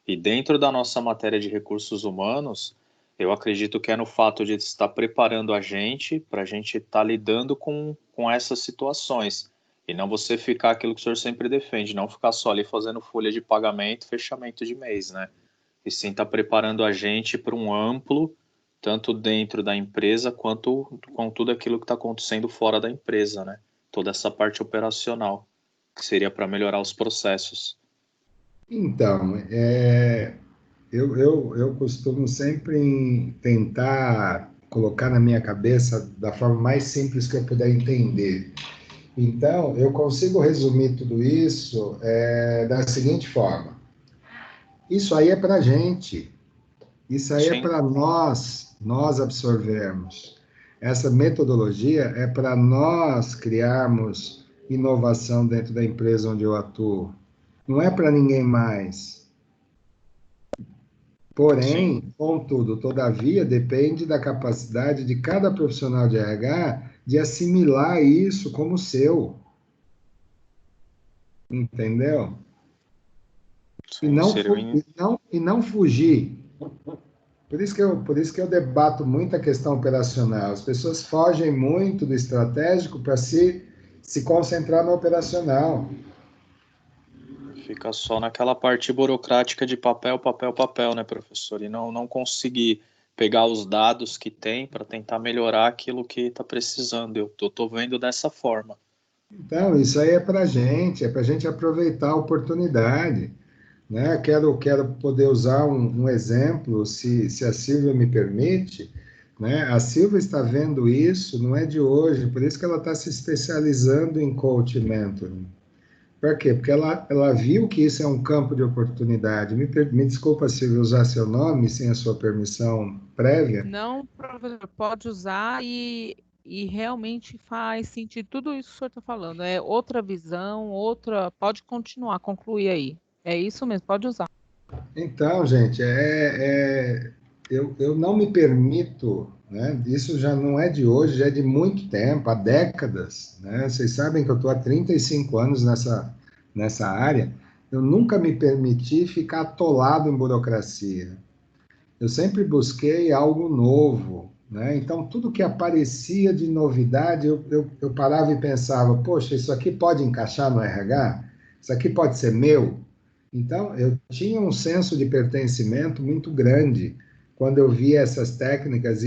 E dentro da nossa matéria de recursos humanos, eu acredito que é no fato de estar preparando a gente para a gente estar lidando com essas situações. E não você ficar aquilo que o senhor sempre defende, não ficar só ali fazendo folha de pagamento, fechamento de mês, né? E sim estar preparando a gente para um amplo, tanto dentro da empresa quanto com tudo aquilo que está acontecendo fora da empresa, né? Toda essa parte operacional, que seria para melhorar os processos. Então, eu costumo sempre tentar colocar na minha cabeça da forma mais simples que eu puder entender. Então, eu consigo resumir tudo isso da seguinte forma: isso aí é para a gente, isso aí é Sim. para nós absorvermos. Essa metodologia é para nós criarmos inovação dentro da empresa onde eu atuo. Não é para ninguém mais. Porém, contudo, todavia, depende da capacidade de cada profissional de RH de assimilar isso como seu. Entendeu? E Sim, não fugir. Por isso que eu debato muito a questão operacional. As pessoas fogem muito do estratégico para se concentrar no operacional. Fica só naquela parte burocrática de papel, papel, papel, né, professor? E não conseguir pegar os dados que tem para tentar melhorar aquilo que está precisando. Eu estou vendo dessa forma. Então, isso aí é para a gente aproveitar a oportunidade. Né? Quero poder usar um exemplo, se a Silvia me permite. Né? A Silvia está vendo isso, não é de hoje, por isso que ela está se especializando em coach mentoring. Por quê? Porque ela viu que isso é um campo de oportunidade. Me desculpa, Silvia, usar seu nome sem a sua permissão prévia. Não, professor, pode usar e realmente faz sentido tudo isso que o senhor está falando. É outra visão, outra. Pode continuar, concluir aí. É isso mesmo, pode usar. Então, gente, eu não me permito, né? Isso já não é de hoje, já é de muito tempo, há décadas, né? Vocês sabem que eu estou há 35 anos nessa área. Eu nunca me permiti ficar atolado em burocracia. Eu sempre busquei algo novo, né? Então, tudo que aparecia de novidade, eu parava e pensava, poxa, isso aqui pode encaixar no RH? Isso aqui pode ser meu? Então, eu tinha um senso de pertencimento muito grande quando eu via essas técnicas,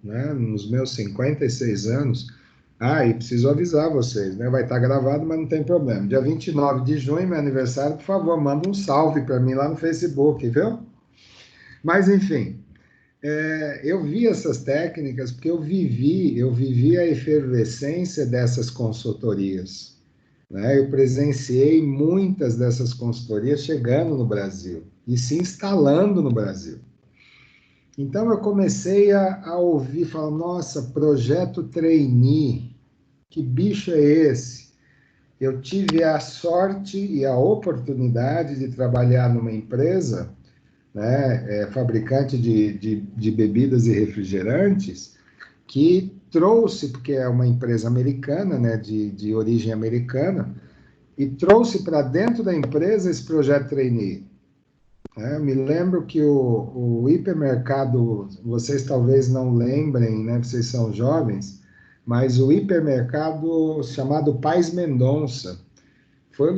né, nos meus 56 anos, e preciso avisar vocês, né, vai estar gravado, mas não tem problema. Dia 29 de junho, meu aniversário, por favor, manda um salve para mim lá no Facebook, viu? Mas, enfim, eu vi essas técnicas porque eu vivi a efervescência dessas consultorias, né? Eu presenciei muitas dessas consultorias chegando no Brasil e se instalando no Brasil. Então eu comecei a ouvir falar, nossa, projeto trainee, que bicho é esse? Eu tive a sorte e a oportunidade de trabalhar numa empresa, né, fabricante de bebidas e refrigerantes, que trouxe, porque é uma empresa americana, né, de origem americana, e trouxe para dentro da empresa esse projeto trainee. Me lembro que o hipermercado, vocês talvez não lembrem, né, vocês são jovens, mas o hipermercado chamado Paz Mendonça foi uma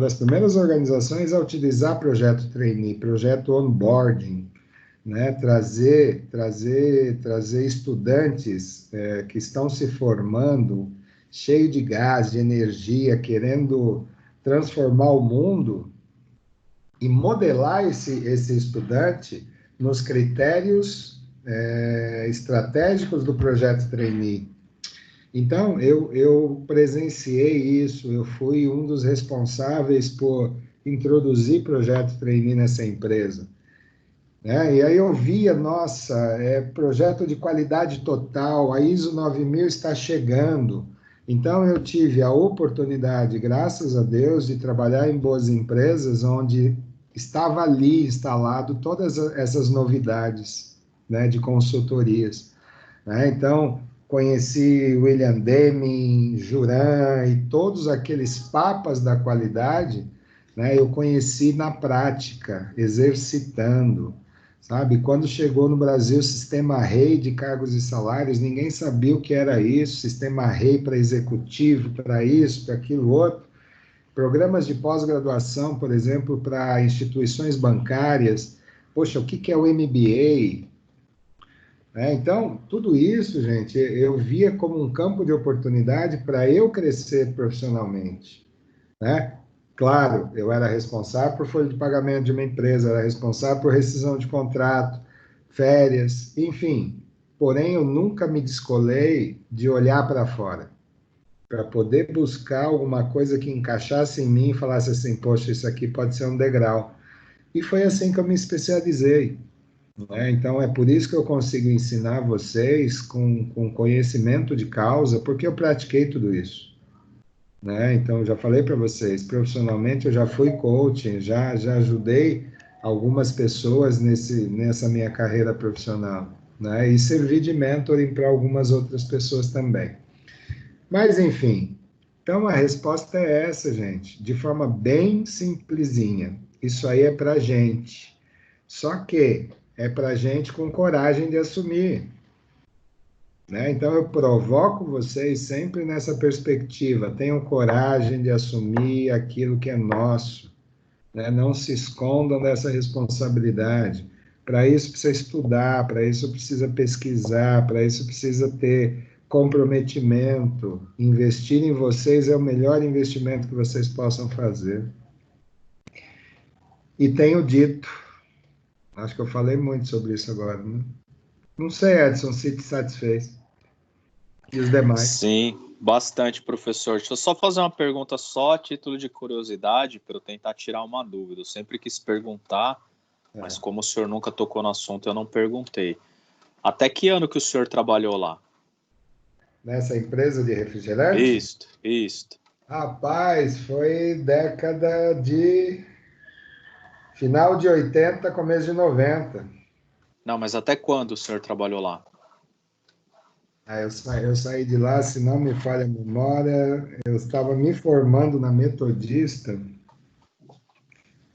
das primeiras organizações a utilizar projeto trainee, projeto onboarding, né, trazer estudantes que estão se formando, cheio de gás, de energia, querendo transformar o mundo e modelar esse estudante nos critérios estratégicos do projeto trainee. Então, eu presenciei isso, eu fui um dos responsáveis por introduzir projeto trainee nessa empresa. né? E aí eu via, nossa, projeto de qualidade total, a ISO 9000 está chegando. Então eu tive a oportunidade, graças a Deus, de trabalhar em boas empresas onde estava ali instalado todas essas novidades, né, de consultorias, né? Então conheci William Deming, Juran e todos aqueles papas da qualidade, né? Eu conheci na prática, exercitando. Sabe, quando chegou no Brasil o sistema REI de cargos e salários, ninguém sabia o que era isso, sistema REI para executivo, para isso, para aquilo outro. Programas de pós-graduação, por exemplo, para instituições bancárias. Poxa, o que que é o MBA? Então, tudo isso, gente, eu via como um campo de oportunidade para eu crescer profissionalmente, né? Claro, eu era responsável por folha de pagamento de uma empresa, era responsável por rescisão de contrato, férias, enfim. Porém, eu nunca me descolei de olhar para fora, para poder buscar alguma coisa que encaixasse em mim e falasse assim, poxa, isso aqui pode ser um degrau. E foi assim que eu me especializei, né? Então, é por isso que eu consigo ensinar vocês com conhecimento de causa, porque eu pratiquei tudo isso, né? Então, já falei para vocês, profissionalmente eu já fui coaching, já ajudei algumas pessoas nessa minha carreira profissional, né? E servi de mentoring para algumas outras pessoas também. Mas, enfim, então a resposta é essa, gente, de forma bem simplesinha. Isso aí é para gente. Só que é para gente com coragem de assumir, né? Então, eu provoco vocês sempre nessa perspectiva. Tenham coragem de assumir aquilo que é nosso, né? Não se escondam dessa responsabilidade. Para isso precisa estudar, para isso precisa pesquisar, para isso precisa ter comprometimento. Investir em vocês é o melhor investimento que vocês possam fazer. E tenho dito, acho que eu falei muito sobre isso agora, né? Não sei, Edson, se te satisfez. E os demais? Sim, bastante, professor. Deixa eu só fazer uma pergunta só a título de curiosidade, para eu tentar tirar uma dúvida. Eu sempre quis perguntar, mas como o senhor nunca tocou no assunto, eu não perguntei. Até que ano que o senhor trabalhou lá? Nessa empresa de refrigerante? Isto. Rapaz, foi década de... Final de 80, começo de 90. Não, mas até quando o senhor trabalhou lá? Eu saí de lá, se não me falha a memória, eu estava me formando na Metodista,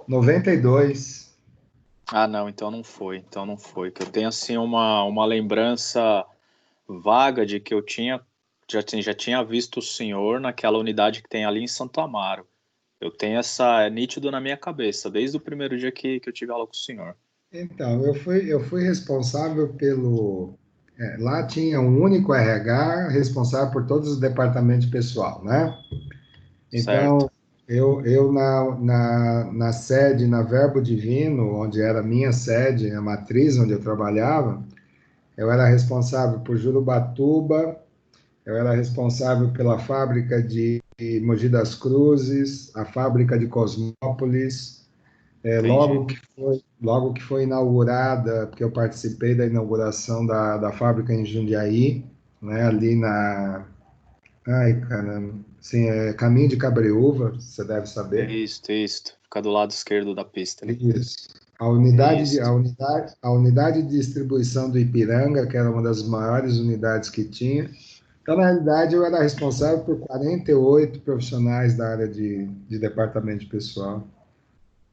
92. Ah, não, então não foi. Que eu tenho, assim, uma lembrança vaga de que eu já tinha visto o senhor naquela unidade que tem ali em Santo Amaro. Eu tenho essa nítido na minha cabeça, desde o primeiro dia que eu tive aula com o senhor. Então, eu fui responsável pelo... lá tinha um único RH responsável por todos os departamentos de pessoal, né? Então, Certo. eu na sede, na Verbo Divino, onde era a minha sede, a matriz onde eu trabalhava, eu era responsável por Jurubatuba, eu era responsável pela fábrica de Mogi das Cruzes, a fábrica de Cosmópolis, Entendi. logo que foi inaugurada, porque eu participei da inauguração da fábrica em Jundiaí, né, ali na... Ai, caramba. Sim, Caminho de Cabreúva, você deve saber. Isto. Fica do lado esquerdo da pista ali. Isso. A Isto. unidade de distribuição do Ipiranga, que era uma das maiores unidades que tinha. Então, na realidade, eu era responsável por 48 profissionais da área de departamento de pessoal.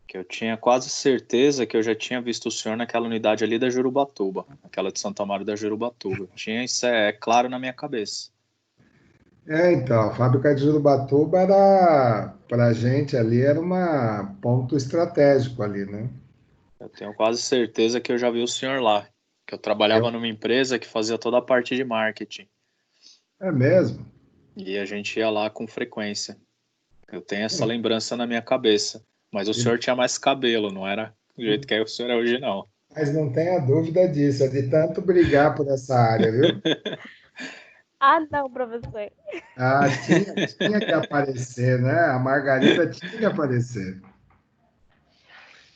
Que eu tinha quase certeza que eu já tinha visto o senhor naquela unidade ali da Jurubatuba, aquela de Santo Amaro da Jurubatuba. Tinha isso claro na minha cabeça. Então, a fábrica de Jurubatuba era, para a gente ali, era um ponto estratégico ali, né? Eu tenho quase certeza que eu já vi o senhor lá, que eu trabalhava numa empresa que fazia toda a parte de marketing. É mesmo? E a gente ia lá com frequência. Eu tenho essa lembrança na minha cabeça. Mas o senhor tinha mais cabelo, não era do jeito que o senhor é hoje, não. Mas não tenha dúvida disso, é de tanto brigar por essa área, viu? Ah, não, professor. Ah, tinha que aparecer, né? A Margarida tinha que aparecer.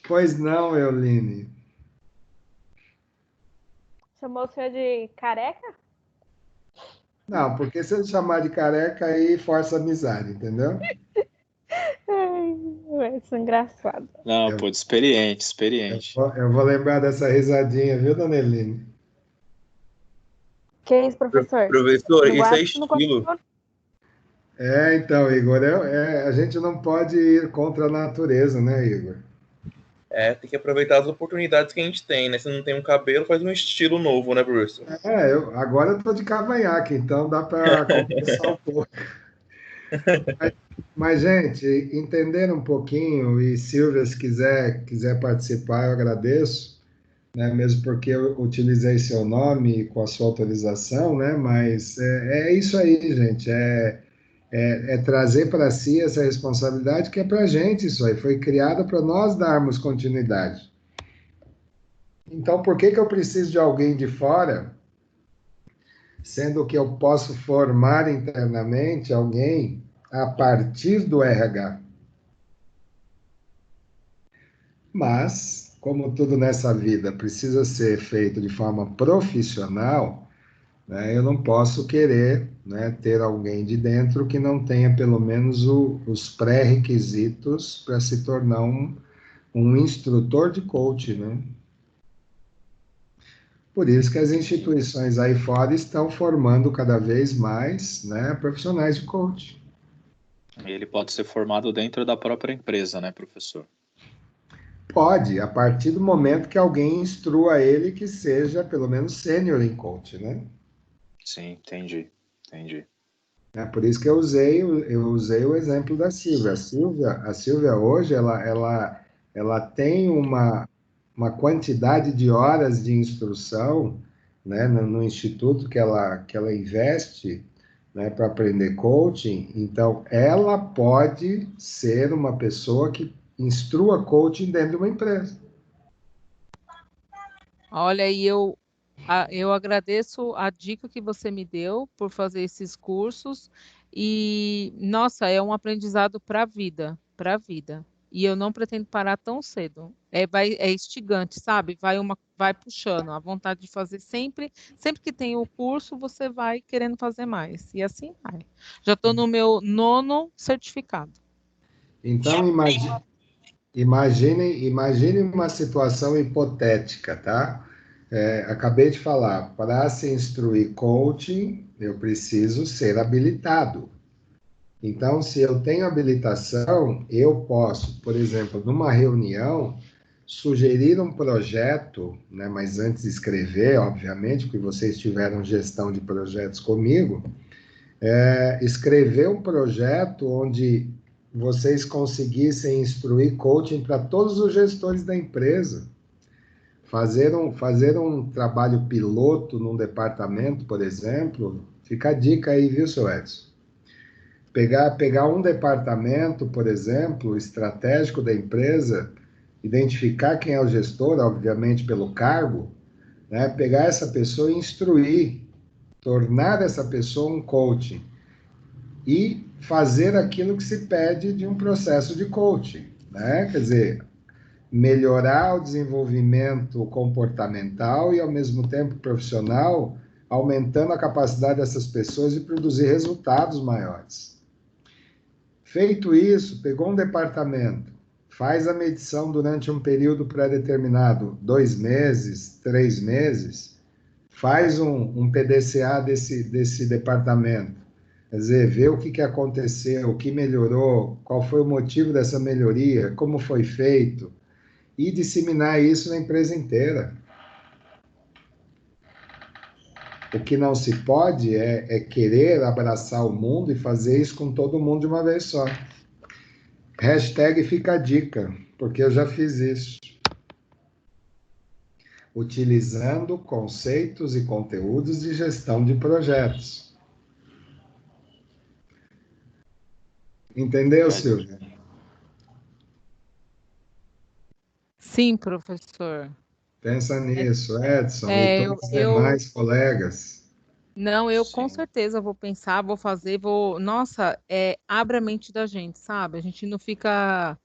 Pois não, Euline. chamou o senhor de careca? Não, porque se ele chamar de careca, aí força a amizade, entendeu? Ai, isso é engraçado. Não, Eu, pô, experiente, eu, experiente. vou, eu vou lembrar dessa risadinha, viu, dona Eline? Que isso, professor? Professor, Não isso é guarda isso no estilo. coração. Então, Igor, a gente não pode ir contra a natureza, né, Igor? Tem que aproveitar as oportunidades que a gente tem, né? Se não tem um cabelo, faz um estilo novo, né, professor? Agora eu tô de cavanhaque, então dá para compensar um pouco. Mas, gente, entender um pouquinho, e Silvia, se quiser participar, eu agradeço, né? Mesmo porque eu utilizei seu nome com a sua autorização, né? Mas é isso aí, gente. É trazer para si essa responsabilidade que é para a gente isso aí. Foi criada para nós darmos continuidade. Então, por que eu preciso de alguém de fora, sendo que eu posso formar internamente alguém a partir do RH? Mas, como tudo nessa vida precisa ser feito de forma profissional, né, eu não posso querer, né, ter alguém de dentro que não tenha pelo menos os pré-requisitos para se tornar um instrutor de coach, né? Por isso que as instituições aí fora estão formando cada vez mais, né, profissionais de coach. Ele pode ser formado dentro da própria empresa, né, professor? Pode, a partir do momento que alguém instrua ele que seja pelo menos sênior em coach, né? Sim, entendi, entendi. É por isso que eu usei o exemplo da Silvia. A Silvia hoje, ela tem uma quantidade de horas de instrução, né, no instituto que ela investe, né, para aprender coaching. Então, ela pode ser uma pessoa que instrua coaching dentro de uma empresa. Olha, eu agradeço a dica que você me deu por fazer esses cursos e, nossa, é um aprendizado para a vida, para a vida. E eu não pretendo parar tão cedo. É instigante, sabe? Vai puxando a vontade de fazer sempre que tem o curso, você vai querendo fazer mais. E assim vai. Já estou no meu 9º certificado. Então, imagine uma situação hipotética, tá? Acabei de falar, para se instruir coaching, eu preciso ser habilitado. Então, se eu tenho habilitação, eu posso, por exemplo, numa reunião, sugerir um projeto, né? Mas antes de escrever, obviamente, porque vocês tiveram gestão de projetos comigo, escrever um projeto onde vocês conseguissem instruir coaching para todos os gestores da empresa. Fazer um trabalho piloto num departamento, por exemplo, fica a dica aí, viu, seu Edson? Pegar um departamento, por exemplo, estratégico da empresa, identificar quem é o gestor, obviamente pelo cargo, né? Pegar essa pessoa e instruir, tornar essa pessoa um coaching e fazer aquilo que se pede de um processo de coaching, né? Quer dizer, melhorar o desenvolvimento comportamental e, ao mesmo tempo, profissional, aumentando a capacidade dessas pessoas de produzir resultados maiores. Feito isso, pegou um departamento, faz a medição durante um período pré-determinado, 2 meses, 3 meses, faz um PDCA desse departamento. Quer dizer, ver o que aconteceu, o que melhorou, qual foi o motivo dessa melhoria, como foi feito, e disseminar isso na empresa inteira. O que não se pode é querer abraçar o mundo e fazer isso com todo mundo de uma vez só. Hashtag fica a dica, porque eu já fiz isso. Utilizando conceitos e conteúdos de gestão de projetos. Entendeu, Silvia? Sim, professor. Pensa nisso, Edson, É, e todos os demais colegas. Não, eu com Sim. certeza vou pensar, vou fazer, Nossa, abre a mente da gente, sabe? A gente não fica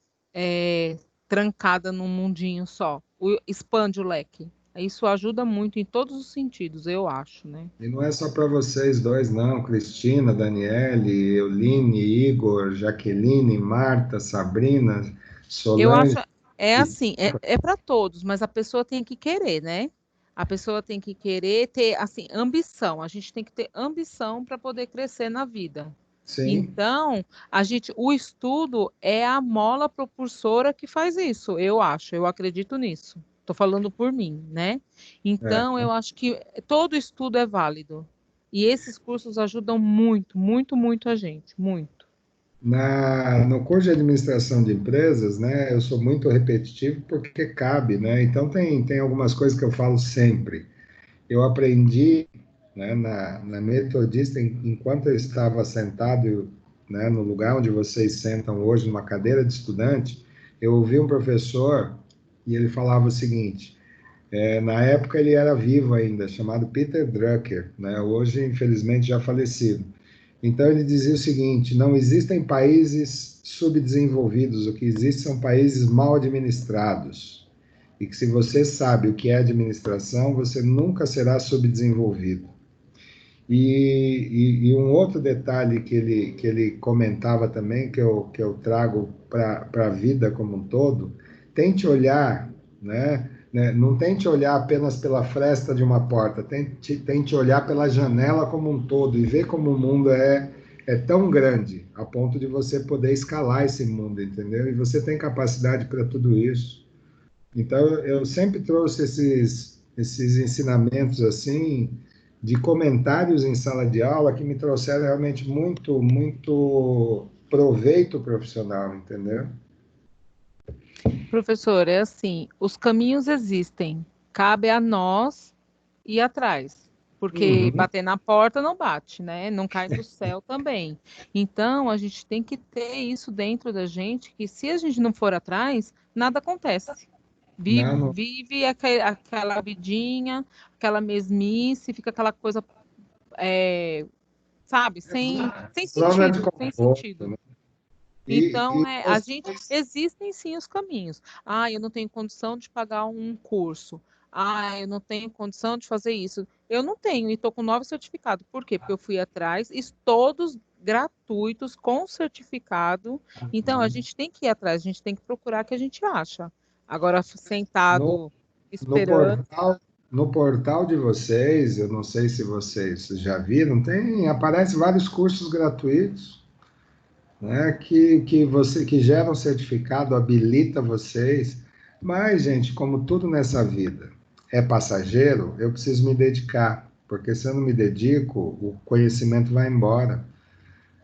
trancada num mundinho só. Expande o leque. Isso ajuda muito em todos os sentidos, eu acho, né? E não é só para vocês dois, não. Cristina, Daniele, Euline, Igor, Jaqueline, Marta, Sabrina, Eu acho, Solange. é assim, é para todos, mas a pessoa tem que querer, né? A pessoa tem que querer ter, assim, ambição. A gente tem que ter ambição para poder crescer na vida. Sim, Então, o estudo é a mola propulsora que faz isso, eu acho, eu acredito nisso. Estou falando por mim, né? Então, é. eu acho que todo estudo é válido. E esses cursos ajudam muito, muito, muito a gente, muito. No curso de administração de empresas, né, eu sou muito repetitivo porque cabe, né? Então tem algumas coisas que eu falo sempre. Eu aprendi, né, na Metodista, enquanto eu estava sentado, né, no lugar onde vocês sentam hoje, numa cadeira de estudante, eu ouvi um professor e ele falava o seguinte: na época ele era vivo ainda, chamado Peter Drucker, né? Hoje, infelizmente, já falecido. Então ele dizia o seguinte: não existem países subdesenvolvidos, o que existe são países mal administrados. E que se você sabe o que é administração, você nunca será subdesenvolvido. E um outro detalhe que ele comentava também, que eu trago para a vida como um todo: tente olhar, né? Não tente olhar apenas pela fresta de uma porta, tente olhar pela janela como um todo e ver como o mundo é tão grande, a ponto de você poder escalar esse mundo, entendeu? E você tem capacidade para tudo isso. Então, eu sempre trouxe esses ensinamentos assim, de comentários em sala de aula, que me trouxeram realmente muito, muito proveito profissional, entendeu? Professor, é assim, os caminhos existem, cabe a nós ir atrás, porque Uhum. bater na porta não bate, né? Não cai do céu também. Então, a gente tem que ter isso dentro da gente, que se a gente não for atrás, nada acontece. Não, Vive, não, vive aquela vidinha, aquela mesmice, fica aquela coisa, sabe, sem zona de sentido, sem conforto, sentido. né? Então, E a gente existem sim os caminhos. Ah, eu não tenho condição de pagar um curso. Ah, eu não tenho condição de fazer isso. Eu não tenho e estou com 9 certificados. Por quê? Porque eu fui atrás, todos gratuitos, com certificado. Então, a gente tem que ir atrás, a gente tem que procurar que a gente acha. Agora, no, sentado, no esperando. portal, no portal de vocês, eu não sei se vocês já viram, aparece vários cursos gratuitos, né, que geram certificado, habilita vocês. Mas, gente, como tudo nessa vida é passageiro, eu preciso me dedicar, porque se eu não me dedico, o conhecimento vai embora,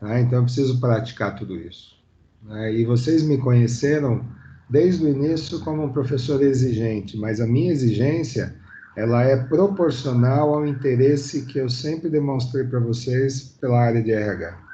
né? Então eu preciso praticar tudo isso, né? E vocês me conheceram desde o início como um professor exigente, mas a minha exigência, ela é proporcional ao interesse que eu sempre demonstrei para vocês pela área de RH.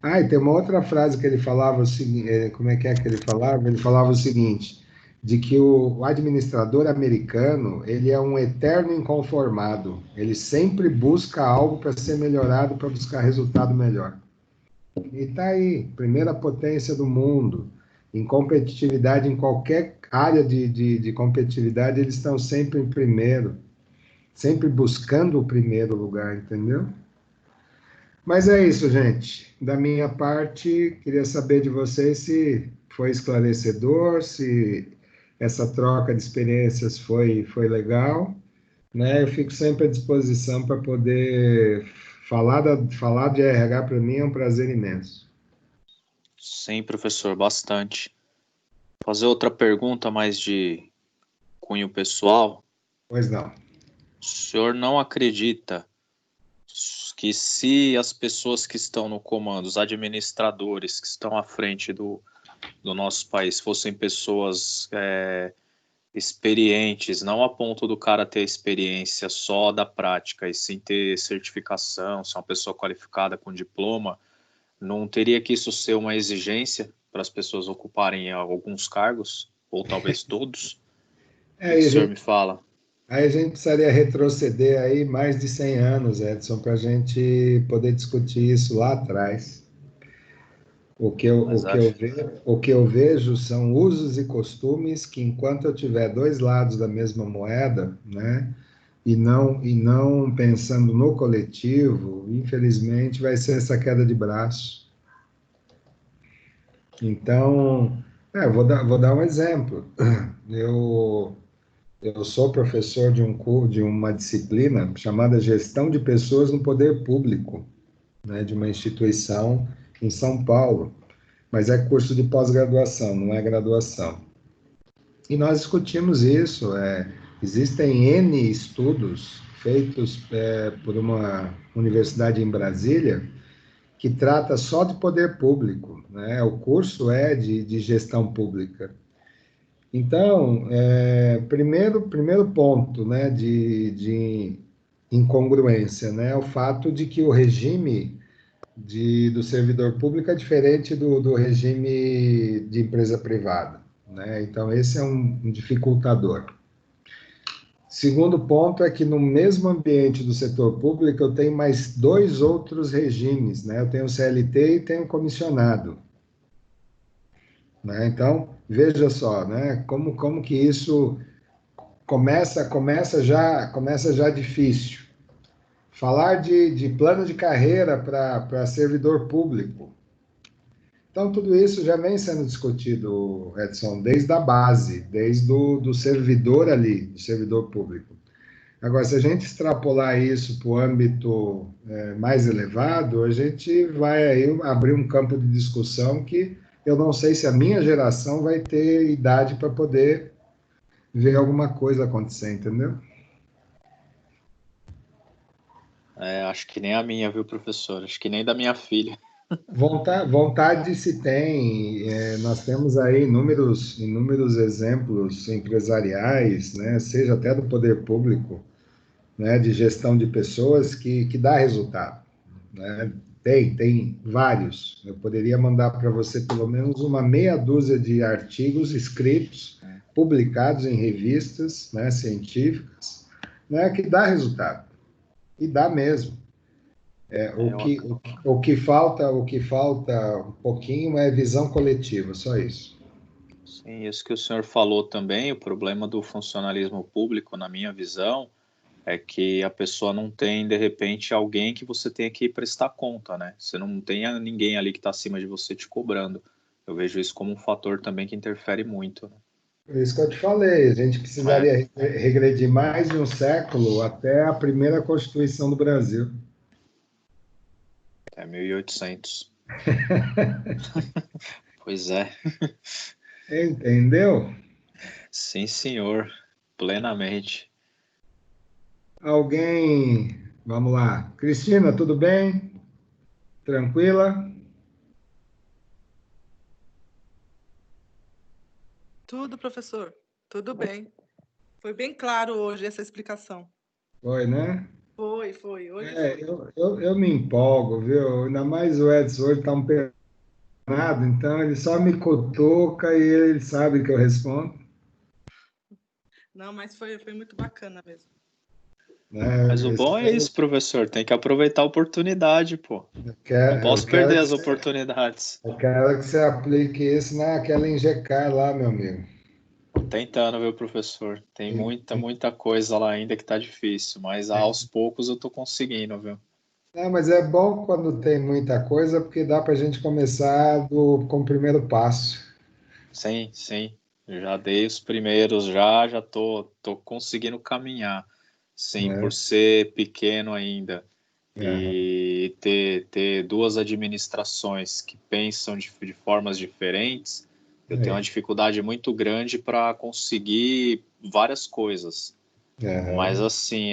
Ah, e tem uma outra frase que ele falava o seguinte, como é que ele falava? Ele falava o seguinte, de que o administrador americano, ele é um eterno inconformado. Ele sempre busca algo para ser melhorado, para buscar resultado melhor. E está aí, primeira potência do mundo. Em competitividade, em qualquer área de competitividade, eles estão sempre em primeiro, sempre buscando o primeiro lugar, entendeu? Mas é isso, gente. Da minha parte, queria saber de vocês se foi esclarecedor, se essa troca de experiências foi legal, né? Eu fico sempre à disposição para poder falar de RH. Para mim é um prazer imenso. Sim, professor, bastante. Fazer outra pergunta mais de cunho pessoal. Pois não. O senhor não acredita que se as pessoas que estão no comando, os administradores que estão à frente do nosso país, fossem pessoas experientes, não a ponto do cara ter experiência só da prática, e sim ter certificação, ser uma pessoa qualificada com diploma, não teria que isso ser uma exigência para as pessoas ocuparem alguns cargos, ou talvez todos? O que Aí o a senhor gente, me fala? aí a gente precisaria retroceder aí mais de 100 anos, Edson, para a gente poder discutir isso lá atrás. Mas o que eu vejo são usos e costumes que, enquanto eu tiver dois lados da mesma moeda, né, e não pensando no coletivo, infelizmente vai ser essa queda de braço. Então, vou dar um exemplo. Eu, eu sou professor de uma disciplina chamada Gestão de Pessoas no Poder Público, né, de uma instituição em São Paulo, mas é curso de pós-graduação, não é graduação. E nós discutimos isso. Existem N estudos feitos por uma universidade em Brasília que trata só de poder público, né? O curso é de gestão pública. Então, primeiro ponto, né, de incongruência, né, o fato de que o regime do servidor público é diferente do regime de empresa privada, né? Então, esse é um dificultador. Segundo ponto é que no mesmo ambiente do setor público eu tenho mais dois outros regimes, né? Eu tenho o CLT e tenho o comissionado, né? Então, veja só, né? Como que isso começa já difícil. Falar de plano de carreira para servidor público. Então, tudo isso já vem sendo discutido, Edson, desde a base, desde do servidor ali, do servidor público. Agora, se a gente extrapolar isso para o âmbito mais elevado, a gente vai aí abrir um campo de discussão que eu não sei se a minha geração vai ter idade para poder ver alguma coisa acontecer, entendeu? acho que nem a minha, viu, professor? Acho que nem da minha filha. Vontade se tem. Nós temos aí inúmeros exemplos empresariais, né, seja até do poder público, né, de gestão de pessoas que dá resultado, né? Tem vários. Eu poderia mandar para você pelo menos uma meia dúzia de artigos escritos, publicados em revistas, né, científicas, né, que dá resultado. E dá mesmo. O que falta um pouquinho é visão coletiva, só isso. Sim, isso que o senhor falou também, o problema do funcionalismo público, na minha visão, é que a pessoa não tem, de repente, alguém que você tenha que prestar conta, né? Você não tem ninguém ali que está acima de você te cobrando. Eu vejo isso como um fator também que interfere muito, né? Por isso que eu te falei, a gente precisaria regredir mais de um século até a primeira Constituição do Brasil. É 1800. Pois é. Entendeu? Sim, senhor. Plenamente. Alguém. Vamos lá. Cristina, tudo bem? Tranquila? Tudo, professor. Tudo bem. Foi bem claro hoje essa explicação. Foi, né? Foi. Hoje foi. Eu me empolgo, viu? Ainda mais o Edson hoje está um penado, então ele só me cutuca e ele sabe que eu respondo. Não, mas foi muito bacana mesmo. Né? Mas o bom é isso, professor. Tem que aproveitar a oportunidade, pô. Não posso perder as oportunidades. Eu quero que você aplique isso naquela Ingecar lá, meu amigo. Tentando, viu, professor? Tem muita coisa lá ainda que tá difícil, mas aos poucos eu tô conseguindo, viu? Não, mas é bom quando tem muita coisa, porque dá para a gente começar com o primeiro passo. Sim. Eu já dei os primeiros, já tô conseguindo caminhar. Sim, Né? por ser pequeno ainda Aham. e ter duas administrações que pensam de formas diferentes, eu tenho uma dificuldade muito grande para conseguir várias coisas. Mas Aham. assim,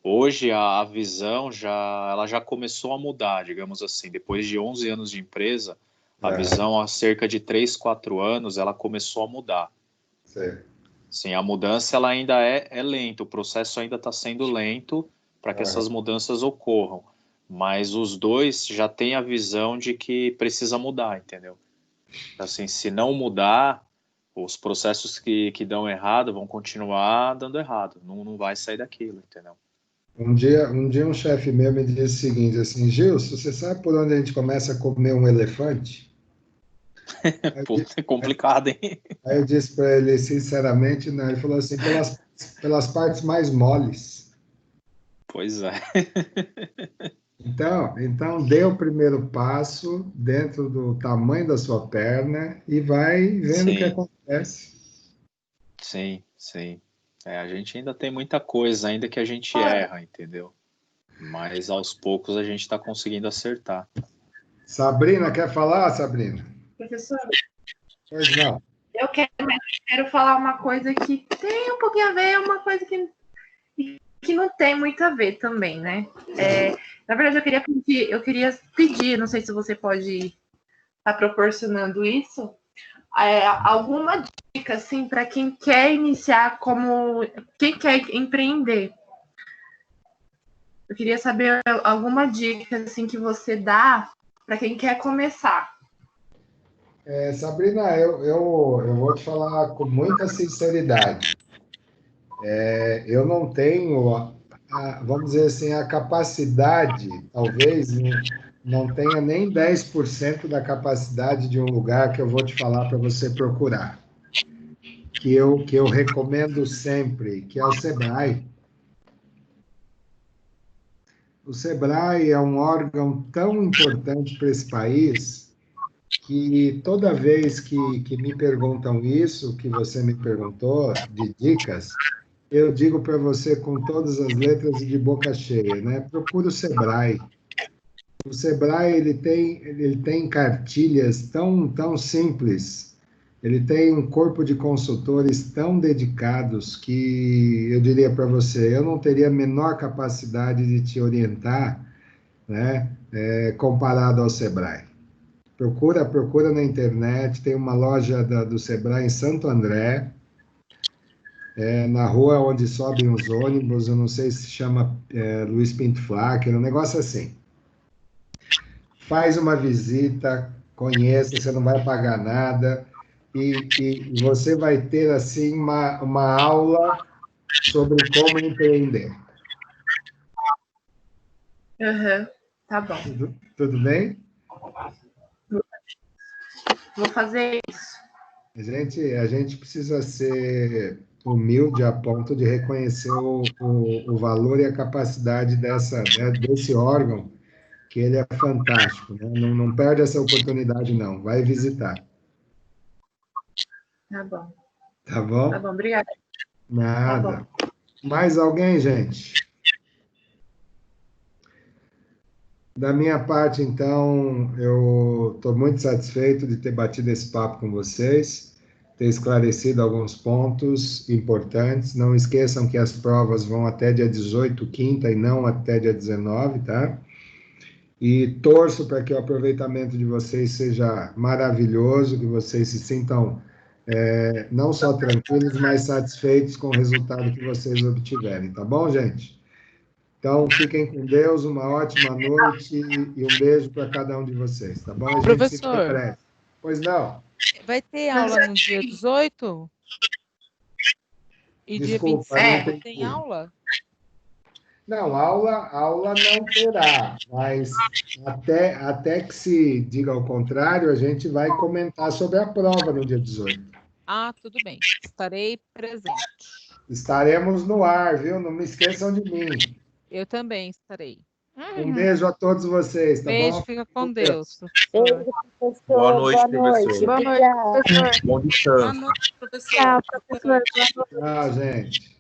hoje a visão ela já começou a mudar, digamos assim. Depois de 11 anos de empresa, a Aham. visão há cerca de 3, 4 anos, ela começou a mudar. Sei. Sim, a mudança ela ainda é lenta, o processo ainda está sendo lento para que Aham. essas mudanças ocorram. Mas os dois já têm a visão de que precisa mudar, entendeu? Assim, se não mudar, os processos que dão errado vão continuar dando errado. Não vai sair daquilo, entendeu? Um dia um chefe meu me disse o seguinte, assim, Gilson, você sabe por onde a gente começa a comer um elefante? Puta, é complicado, hein? Aí eu disse para ele, sinceramente, não. Ele falou assim, pelas partes mais moles. Pois é. Então dê o primeiro passo dentro do tamanho da sua perna e vai vendo o que Sim, acontece. sim, sim. A gente ainda tem muita coisa ainda que a gente erra, entendeu? Mas aos poucos a gente está conseguindo acertar. Sabrina, quer falar, Sabrina? Professor, Pois não. eu quero falar uma coisa que tem um pouquinho a ver, uma coisa que não tem muito a ver também, né? Na verdade, eu queria pedir, não sei se você pode estar proporcionando isso, alguma dica, assim, para quem quer iniciar quem quer empreender. Eu queria saber alguma dica, assim, que você dá para quem quer começar. Sabrina, eu vou te falar com muita sinceridade. Eu não tenho, vamos dizer assim, a capacidade, talvez não tenha nem 10% da capacidade de um lugar que eu vou te falar para você procurar, que eu recomendo sempre, que é o Sebrae. O Sebrae é um órgão tão importante para esse país que toda vez que me perguntam isso, que você me perguntou, de dicas, eu digo para você com todas as letras e de boca cheia, né? Procura o Sebrae. O Sebrae ele tem cartilhas tão simples, ele tem um corpo de consultores tão dedicados que eu diria para você, eu não teria a menor capacidade de te orientar, né? Comparado ao Sebrae. Procura na internet, tem uma loja do Sebrae em Santo André, na rua onde sobem os ônibus, eu não sei se chama Luiz Pinto Flacker, um negócio assim. Faz uma visita, conheça, você não vai pagar nada, e você vai ter, assim, uma aula sobre como empreender. Uhum, tá bom. Tudo bem? Vou fazer isso. A gente precisa ser humilde a ponto de reconhecer o valor e a capacidade desse órgão, que ele é fantástico, né? Não perde essa oportunidade, não. Vai visitar, Tá bom. tá Tá bom? bom, obrigada. Tá Nada. bom. Mais alguém, gente? Da minha parte, então, eu estou muito satisfeito de ter batido esse papo com vocês, ter esclarecido alguns pontos importantes. Não esqueçam que as provas vão até dia 18, quinta, e não até dia 19, tá? E torço para que o aproveitamento de vocês seja maravilhoso, que vocês se sintam não só tranquilos, mas satisfeitos com o resultado que vocês obtiverem, tá bom, gente? Então, fiquem com Deus, uma ótima noite e um beijo para cada um de vocês, tá bom? A gente se vê em Professor, breve. Pois não, vai ter aula no dia 18? E dia desculpa, 25 não tem tem. aula? Não, aula não terá, mas até que se diga ao contrário, a gente vai comentar sobre a prova no dia 18. Ah, tudo bem. Estarei presente. Estaremos no ar, viu? Não me esqueçam de mim. Eu também estarei. Um beijo a todos vocês, tá Beijo, bom? fica com Deus. Beijo, professor. Boa noite, professor. Boa noite, professor. Bom descanso. Boa noite, professor. Tchau, professor. Boa noite. Tchau, gente.